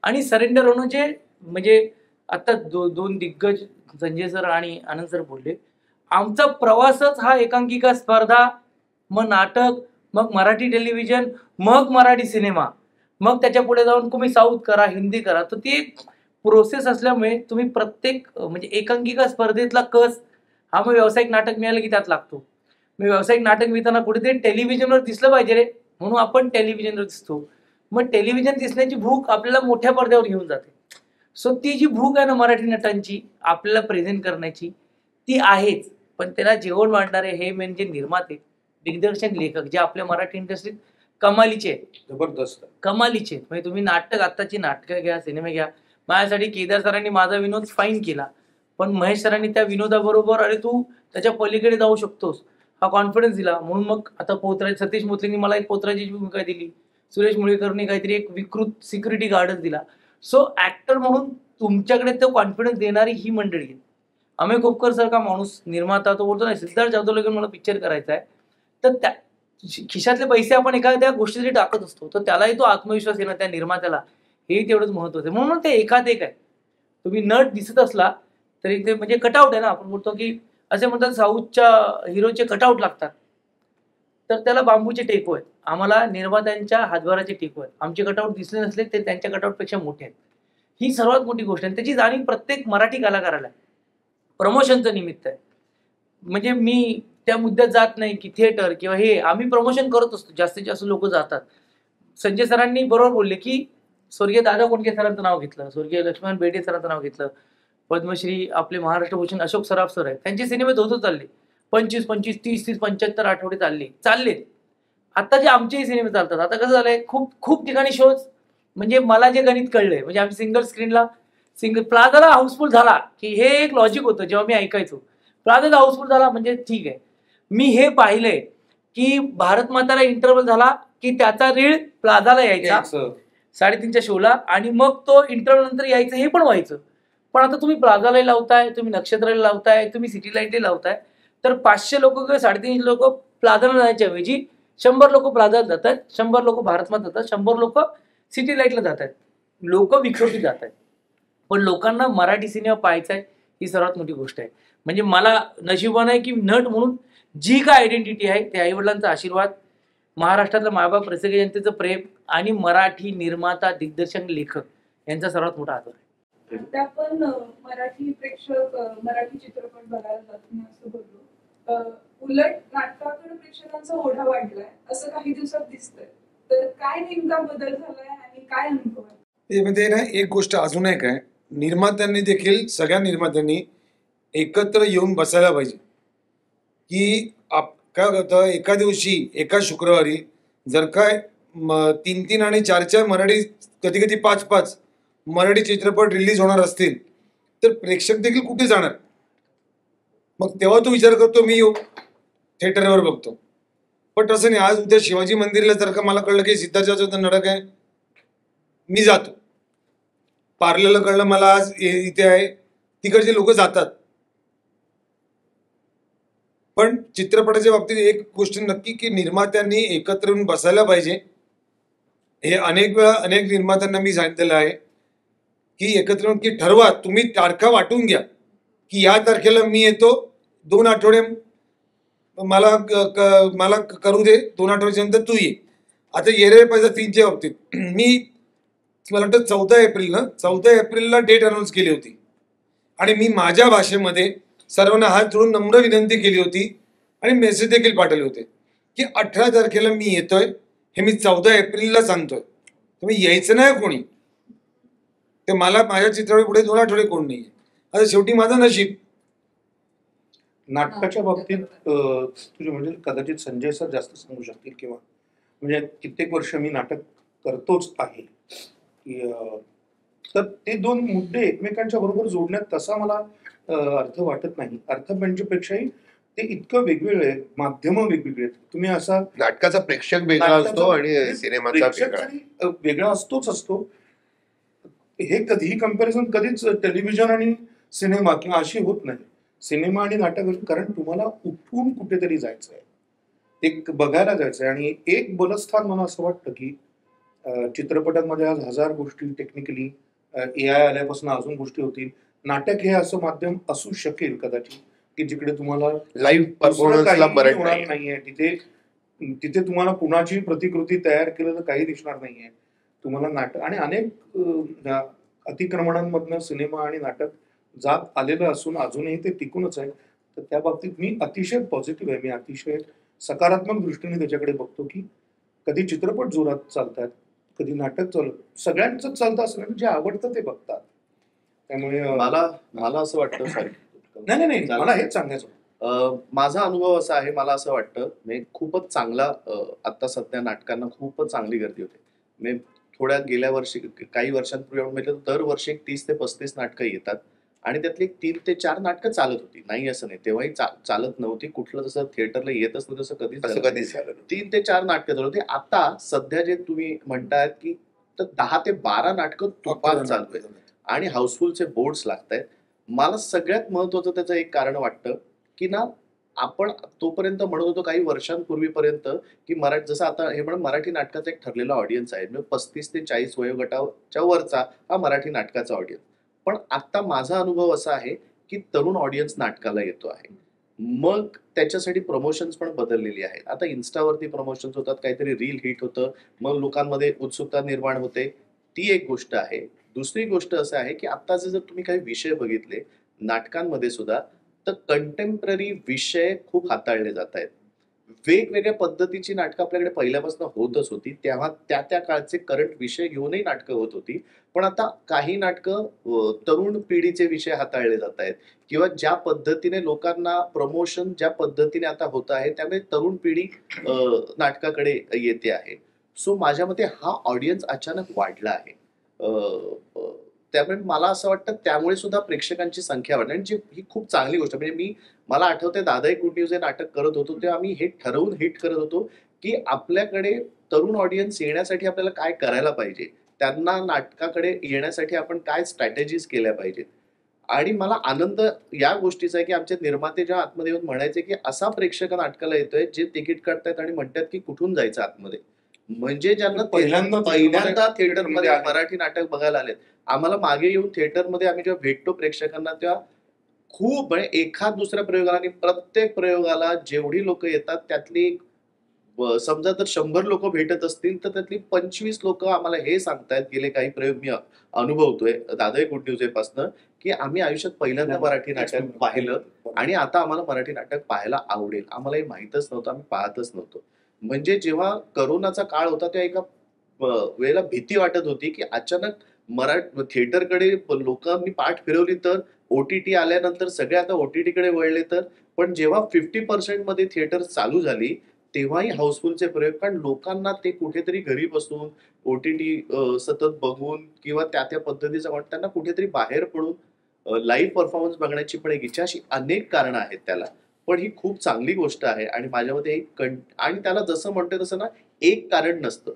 S9: आणि सरेंडर होणं जे म्हणजे आता 2 दिग्गज संजय सर आणि आनंद सर बोलले, आमचा प्रवासच हा एकांकिका स्पर्धा, मग नाटक, मग मराठी टेलिव्हिजन, मग मराठी सिनेमा, मग त्याच्या पुढे जाऊन तुम्ही साऊथ करा, हिंदी करा. तर ती एक प्रोसेस असल्यामुळे तुम्ही प्रत्येक म्हणजे एकांकिका स्पर्धेतला कस हा मग व्यावसायिक नाटक मिळालं की त्यात लागतो. मी व्यावसायिक नाटक मिळताना कुठेतरी टेलिव्हिजनवर दिसलं पाहिजे रे, म्हणून आपण टेलिव्हिजनवर दिसतो. मग टेलिव्हिजन दिसण्याची भूक आपल्याला मोठ्या पडद्यावर घेऊन जाते. सो ती जी भूक आहे ना मराठी नटांची आपल्याला प्रेझेंट करण्याची, ती आहेच. पण त्याला जेवण वाढणारे हे म्हणजे निर्माते, दिग्दर्शक, लेखक जे आपल्या मराठी इंडस्ट्रीत कमालीचे आहेत,
S2: जबरदस्त
S9: कमालीचे आहेत. म्हणजे तुम्ही नाटक, आत्ताची नाटकं घ्या, सिनेमे घ्या. माझ्यासाठी केदार सरांनी माझा विनोद फाईन केला, पण महेश सरांनी त्या विनोदाबरोबर अरे तू त्याच्या पलीकडे जाऊ शकतोस हा कॉन्फिडन्स दिला. म्हणून मग आता पोतराज सतीश मोत्रेंनी मला एक पोतराजी भूमिका दिली, सुरेश मुळेकरनी काहीतरी एक विकृत सिक्युरिटी गार्डच दिला. सो ऍक्टर म्हणून तुमच्याकडे तो कॉन्फिडन्स देणारी ही मंडळी आहे. अमेय कोपकर सारखा माणूस निर्माता, तो बोलतो ना सिद्धार्थ जाधवला घेऊन मला पिक्चर करायचा आहे, तर त्या खिशातले पैसे आपण एखाद्या गोष्टीसाठी टाकत असतो, तर त्यालाही तो आत्मविश्वास येणार त्या निर्मात्याला, हे तेवढंच महत्वाचं आहे. म्हणून ते एकात एक आहे. तुम्ही नट दिसत असला तरी ते म्हणजे कटआउट आहे ना, आपण बोलतो की असे म्हणतात साऊथच्या हिरोचे कटआउट लागतात, तर त्याला बांबूचे टेको आहेत. आम्हाला निर्मात्यांच्या हातभाराचे टेको आहेत. आमचे कटआउट दिसले नसले ते त्यांच्या कटआउटपेक्षा मोठे आहेत. ही सर्वात मोठी गोष्ट आहे. त्याची जाणीव प्रत्येक मराठी कलाकाराला आहे. प्रमोशनचं निमित्त आहे. म्हणजे मी त्या मुद्द्यात जात नाही की थिएटर किंवा हे आम्ही प्रमोशन करत असतो, जास्तीत जास्त लोक जातात. संजय सरांनी बरोबर बोलले की स्वर्गीय दादा कोंडके सरांचं नाव घेतलं, स्वर्गीय लक्ष्मण बेर्डे सरांचं नाव घेतलं, पद्मश्री आपले महाराष्ट्र भूषण अशोक सराफ सर आहेत, त्यांचे सिनेमे धोधो चालले 25, 30, 75 आठवडे चालले. आता जे आमचेही सिनेमे चालतात, आता कसं झालंय खूप ठिकाणी शोज, म्हणजे मला जे गणित कळलंय, म्हणजे आम्ही सिंगल प्लाझाला हाऊसफुल झाला की हे एक लॉजिक होतं जेव्हा मी ऐकायचो. प्लाझाला हाऊसफुल झाला म्हणजे ठीक आहे. मी हे पाहिलंय की भारत माताला इंटरव्हल झाला की त्याचा रीळ प्लाझाला यायचा 3:30च्या शोला, आणि मग तो इंटरव्हल नंतर यायचं, हे पण व्हायचं. पण आता तुम्ही प्लाझाला लावताय, तुम्ही नक्षत्राला लावताय, तुम्ही सिटी लाईटला लावताय, तर 500 लोक किंवा 350 लोक प्लाझाला जाण्याच्या ऐवजी 100 लोक प्लाझाला जातात, 100 लोक भारतमात जातात, 100 लोक सिटी लाईटला जात आहेत. लोक विखुरली जात आहेत. पण लोकांना मराठी सिनेमा पाहायचा आहे ही सर्वात मोठी गोष्ट आहे. म्हणजे मला नशिबान आहे की नट म्हणून जी काय आयडेंटिटी आहे ते आईवडिलांचा आशीर्वाद, महाराष्ट्रातलं मायबाप रसिक जनतेचं प्रेम आणि मराठी निर्माता, दिग्दर्शक, लेखक यांचा सर्वात मोठा आदर आहे.
S11: आता आपण मराठी प्रेक्षक मराठी चित्रपट बघायला जात नाही असं बोललो, उलट नाटकाकडे प्रेक्षकांचा ओढा वाढलाय असं काही दिवसात दिसतंय. तर काय नेमका बदल झालाय आणि काय अनुभव आहे?
S5: म्हणजे ना एक गोष्ट अजून एक आहे, निर्मात्यांनी देखील, सगळ्या निर्मात्यांनी एकत्र येऊन बसायला पाहिजे की काय होतं, एका दिवशी एका शुक्रवारी जर काय 3 आणि 4 मराठी, कधी कधी 5 मराठी चित्रपट रिलीज होणार असतील तर प्रेक्षक देखील कुठे जाणार? मग तेव्हा तो विचार करतो मी थिएटरवर बघतो. पण तसं नाही. आज उद्या शिवाजी मंदिरला जर का मला कळलं की सिद्धार्थाचं नाटक आहे, मी जातो. पार्लरला कळलं मला आज इथे आहे, तिकडचे लोक जातात. पण चित्रपटाच्या बाबतीत एक गोष्ट नक्की की निर्मात्यांनी एकत्र येऊन बसायला पाहिजे. हे अनेक वेळा अनेक निर्मात्यांना मी सांगितलेलं आहे की एकत्र येऊन की ठरवा, तुम्ही तारखा वाटून घ्या की या तारखेला मी येतो, 2 आठवडे मला करू दे, 2 आठवड्याच्या नंतर तू ये. आता येरे पैसा 3च्या बाबतीत मला वाटतं 14 एप्रिलला डेट अनाऊन्स केली होती आणि मी माझ्या भाषेमध्ये सर्वांना हात जोडून नम्र विनंती केली होती आणि मेसेज देखील पाठवले होते की 18 तारखेला मी येतोय, हे मी 14 एप्रिलला सांगतोय, तुम्ही यायचं नाही कोणी. ते मला माझ्या चित्रपट पुढे 2 आठवडे कोण नाही. आता शेवटी माझं नशीब.
S2: नाटकाच्या बाबतीत तुझे म्हणजे कदाचित संजय सर जास्त सांगू शकतील, किंवा म्हणजे कित्येक वर्ष मी नाटक करतोच आहे की तर ते 2 मुद्दे एकमेकांच्या बरोबर जोडण्यात तसा मला अर्थ वाटत नाही. अर्थ म्हणजे पेक्षाही ते इतकं वेगवेगळे आहेत, माध्यम वेगवेगळे आहेत. तुम्ही असा
S3: नाटकाचा प्रेक्षक वेगळा असतो आणि सिनेमाचा
S2: वेगळा असतो. हे कधीही कंपॅरिझन कधीच टेलिव्हिजन आणि सिनेमा किंवा अशी होत नाही. सिनेमा आणि नाटक, कारण तुम्हाला उठून कुठेतरी जायचं आहे, एक बघायला जायचं आहे. आणि एक बलस्थान मला असं वाटतं की चित्रपटांमध्ये आज 1000 गोष्टी टेक्निकली AI आल्यापासून अजून गोष्टी होतील. नाटक हे असं माध्यम असू शकेल कदाचित की जिकडे तुम्हाला
S3: लाईव्ह परफॉर्मन्सला बरं
S2: होणार नाहीये. तिथे तुम्हाला कुणाची प्रतिकृती तयार केलेलं काही दिसणार नाहीये. तुम्हाला नाटक आणि अनेक अतिक्रमणांमधनं सिनेमा आणि नाटक जात आलेलं असून अजूनही ते टिकूनच आहे. तर त्या बाबतीत मी अतिशय पॉझिटिव्ह आहे. मी अतिशय सकारात्मक दृष्टीने त्याच्याकडे बघतो की कधी चित्रपट जोरात चालतात, कधी नाटक सगळ्यांचं चालतं असं नाही, जे आवडतं ते बघतात. त्यामुळे
S8: मला असं वाटतं, सॉरी
S2: नाही मला हेच सांगायचं.
S8: माझा अनुभव असा आहे, मला असं वाटतं म्हणजे खूपच चांगला, आता सध्या नाटकांना खूपच चांगली गर्दी होते. म्हणजे थोड्या गेल्या वर्षी काही वर्षांपूर्वी आपण म्हटलं तर दरवर्षी 30 ते 35 नाटकं येतात आणि त्यातली 3 ते 4 नाटकं चालत होती. नाही असं नाही, तेव्हाही चालत नव्हती. कुठलं जसं थिएटरला येतच नव्हतं तसं कधीच झालं. 3 ते 4 नाटकं चालत होती. आता सध्या जे तुम्ही म्हणतायत की 10 ते 12 नाटकं तुफान चालू आहेत आणि हाऊसफुलचे बोर्ड्स लागत आहेत. मला सगळ्यात महत्वाचं त्याचं एक कारण वाटतं की ना, आपण तोपर्यंत म्हणत होतो काही वर्षांपूर्वीपर्यंत की जसं आता हे म्हणून मराठी नाटकाचा एक ठरलेला ऑडियन्स आहे, म्हणजे 35 ते 40 वयोगटाच्या वरचा हा मराठी नाटकाचा ऑडियन्स. पण आता माझा अनुभव असा आहे की तरुण ऑडियन्स नाटकाला येतो आहे. मग त्याच्यासाठी प्रमोशन्स पण बदललेली आहेत. आता इन्स्टावरती प्रमोशन्स होतात, काहीतरी रील हिट होतं, मग लोकांमध्ये उत्सुकता निर्माण होते. ती एक गोष्ट आहे. दुसरी गोष्ट असं आहे की आत्ताचे जर तुम्ही काही विषय बघितले नाटकांमध्ये सुद्धा, तर कंटेम्पररी विषय खूप हाताळले जात आहेत. वेगवेगळ्या पद्धतीची नाटकं आपल्याकडे पहिल्यापासून होतच होती, तेव्हा त्या त्या काळचे करंट विषय घेऊनही नाटकं होत होती. पण आता काही नाटकं तरुण पिढीचे विषय हाताळले जात आहेत, किंवा ज्या पद्धतीने लोकांना प्रमोशन ज्या पद्धतीने आता होत आहे त्यामुळे तरुण पिढी नाटकाकडे येते आहे. सो माझ्या मते हा ऑडियन्स अचानक वाढला आहे. त्यामुळे मला असं वाटतं त्यामुळे सुद्धा प्रेक्षकांची संख्या वाढली, आणि ही खूप चांगली गोष्ट. म्हणजे मला आठवते दादा एक गुड न्यूज हे नाटक करत होतो तेव्हा आम्ही हे ठरवून हिट करत होतो की आपल्याकडे तरुण ऑडियन्स येण्यासाठी आपल्याला काय करायला पाहिजे, त्यांना नाटकाकडे येण्यासाठी आपण काय स्ट्रॅटेजीज केल्या पाहिजेत. आणि मला आनंद या गोष्टीचा आहे की आमचे निर्माते जेव्हा आतमध्ये येऊन म्हणायचे की असा प्रेक्षक नाटकाला येतोय जे तिकीट काढतायत आणि म्हणतात की कुठून जायचं आतमध्ये. म्हणजे ज्यांना पहिल्यांदा थिएटरमध्ये मराठी नाटक बघायला आलेत, आम्हाला मागे येऊन थिएटरमध्ये आम्ही जेव्हा भेटतो प्रेक्षकांना तेव्हा खूप म्हणजे एखाद दुसऱ्या प्रयोगाला आणि प्रत्येक प्रयोगाला जेवढी लोक येतात त्यातली समजा जर 100 लोक भेटत असतील तर त्यातली 25 लोक आम्हाला हे सांगतायत, गेले काही प्रयोग मी अनुभवतोय दादा गुड न्यूज पासनं, की आम्ही आयुष्यात पहिल्यांदा मराठी नाटक पाहिलं आणि आता आम्हाला मराठी नाटक पाहायला आवडेल. आम्हाला हे माहीतच नव्हतं, आम्ही पाहतच नव्हतो. म्हणजे जेव्हा करोनाचा काळ होता तेव्हा एका वेळेला भीती वाटत होती की अचानक थिएटरकडे लोकांनी पाठ फिरवली तर OTT आल्यानंतर सगळे आता OTT कडे वळले तर. पण जेव्हा 50% मध्ये थिएटर चालू झाली तेव्हाही हाऊसफुलचे प्रयोग, कारण लोकांना ते कुठेतरी घरी बसून OTT सतत बघून किंवा त्या त्या पद्धतीचं त्यांना कुठेतरी बाहेर पडून लाईव्ह परफॉर्मन्स बघण्याची पण एक इच्छा, अशी अनेक कारणं आहेत त्याला. पण ही खूप चांगली गोष्ट आहे आणि माझ्या मते आणि त्याला जसं म्हणतोय तसं ना एक कारण नसतं.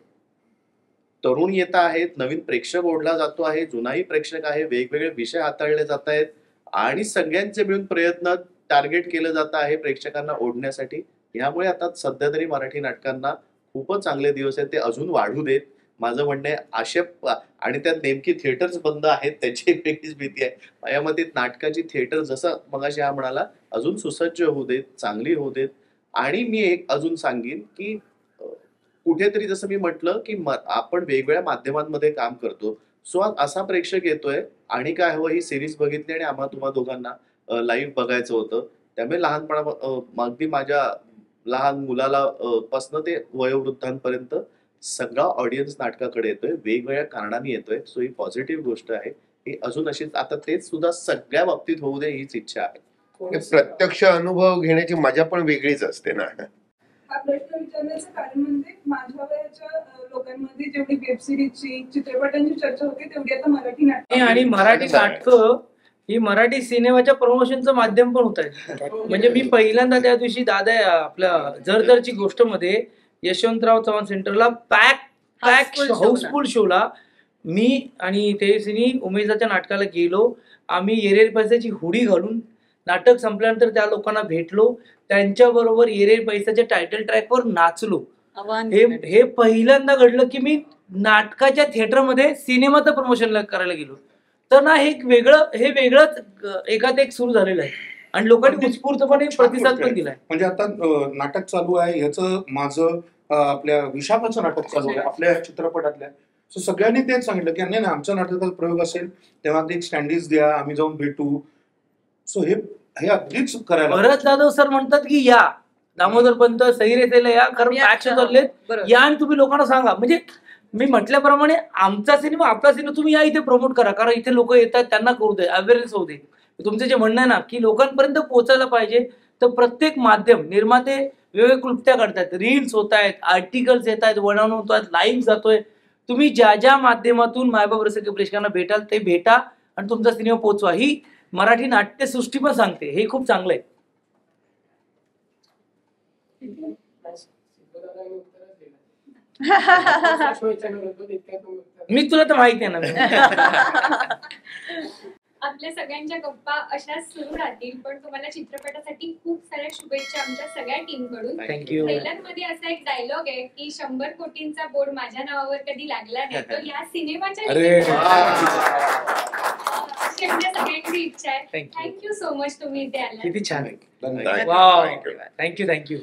S8: तरुण येत आहेत, नवीन प्रेक्षक ओढला जातो आहे, जुनाही प्रेक्षक आहे, वेगवेगळे विषय हाताळले जात आहेत आणि सगळ्यांचे मिळून प्रयत्न टार्गेट केलं जात आहे प्रेक्षकांना ओढण्यासाठी. यामुळे आता सध्या तरी मराठी नाटकांना खूपच चांगले दिवस आहेत, ते अजून वाढू देत माझं म्हणणं आहे. आक्षेप आणि त्यात नेमकी थिएटर्स बंद आहेत त्याची एक वेगळीच भीती आहे. माझ्या मते नाटकाची थिएटर जसं मगाशी हा म्हणाला अजून सुसज्ज होऊ देत, चांगली होऊ देत. आणि मी एक अजून सांगेन की कुठेतरी जसं मी म्हटलं की आपण वेगवेगळ्या माध्यमांमध्ये काम करतो, सो असा प्रेक्षक येतोय आणि काय हवं ही सिरीज बघितली आणि आम्हा तुम्हा दोघांना लाईव्ह बघायचं होतं. त्यामुळे लहानपणा अगदी माझ्या लहान मुलाला पासनं ते वयोवृद्धांपर्यंत सगळा ऑडियन्स नाटकाकडे येतोय, वेगवेगळ्या कारणाने येतोय. सो ही पॉझिटिव्ह गोष्ट आहे. ही अजून अशीच आता तेच सुद्धा सगळ्या बाबतीत होऊ दे हीच इच्छा आहे.
S3: प्रत्यक्ष अनुभव घेण्याची मजा पण वेगळीच असते ना.
S11: हा प्रश्न विचारण्याचं कारण म्हणजे माझ्या वयाच्या लोकांमध्ये जेवढी वेब सिरीजची चित्रपटांची चर्चा होती तेवढी आता मराठी नाटक
S9: आणि मराठी नाटकं ही मराठी सिनेमाच्या प्रमोशनचं माध्यम पण होत आहे. म्हणजे मी पहिल्यांदा त्या दिवशी दादा आपल्या जरदरची गोष्ट मध्ये यशवंतराव चव्हाण सेंटरला पॅक हाऊसफुल शोला मी आणि तेजस्विनी उमेशाच्या नाटकाला गेलो. आम्ही येरेर पैशाची हुडी घालून नाटक संपल्यानंतर त्या लोकांना भेटलो, त्यांच्याबरोबर येरेर पैशाच्या टायटल ट्रॅकवर नाचलो. हे पहिल्यांदा घडलं की मी नाटकाच्या थिएटरमध्ये सिनेमाचं प्रमोशन करायला गेलो. तर ना हे वेगळंच एकात एक सुरू झालेलं आहे आणि लोकांनी उत्स्फूर्तपणे प्रतिसाद पण दिलाय.
S2: म्हणजे आता नाटक चालू आहे ह्याचं माझं आपल्या विशाखाचं नाटक चालू आहे आपल्या चित्रपटातल्या. सो सगळ्यांनी तेच सांगितलं की नाही आमच्या नाटकाचा प्रयोग असेल तेव्हा ते स्टँडीज द्या, आम्ही जाऊन भेटू. सो हे अगदीच करायला.
S9: भरत जाधव सर म्हणतात की या दामोदर पंत सहिरेला या, कारण पॅक्स चाललेत, या आणि तुम्ही लोकांना सांगा. म्हणजे मी म्हटल्याप्रमाणे आमचा सिनेमा आपला सिनेमा तुम्ही या इथे प्रमोट करा, कारण इथे लोक येतात त्यांना करू दे, अवेअरनेस होऊ दे. तुमचं जे म्हणणं आहे ना की लोकांपर्यंत पोहोचायला पाहिजे, तर प्रत्येक माध्यम निर्माते वेगवेगळ्या कृत्या करतायत, रील्स होत आहेत, आर्टिकल्स येत आहेत, वर्णन होत आहेत, लाईव्ह जातोय. तुम्ही ज्या ज्या माध्यमातून मायबाप रसिक प्रेक्षकांना भेटाल ते भेटा आणि तुमचा सिनेमा पोहोचवा. ही मराठी नाट्यसृष्टी पण सांगते, हे खूप चांगलं आहे. मी तुला तर माहिती आहे ना.
S1: आपल्या सगळ्यांच्या गप्पा अशाच सुरू राहतील, पण तुम्हाला चित्रपटासाठी खूप साऱ्या शुभेच्छा आमच्या सगळ्या टीम कडून.
S9: थँक्यू.
S1: ट्रेलरमध्ये असा एक डायलॉग आहे की 100 कोटींचा बोर्ड माझ्या नावावर कधी लागला नाही, तो या सिनेमाच्या सगळ्यांची इच्छा आहे. थँक्यू सो मच तुम्ही इथे आला.
S9: किती छान.
S3: थँक्यू.
S9: थँक्यू.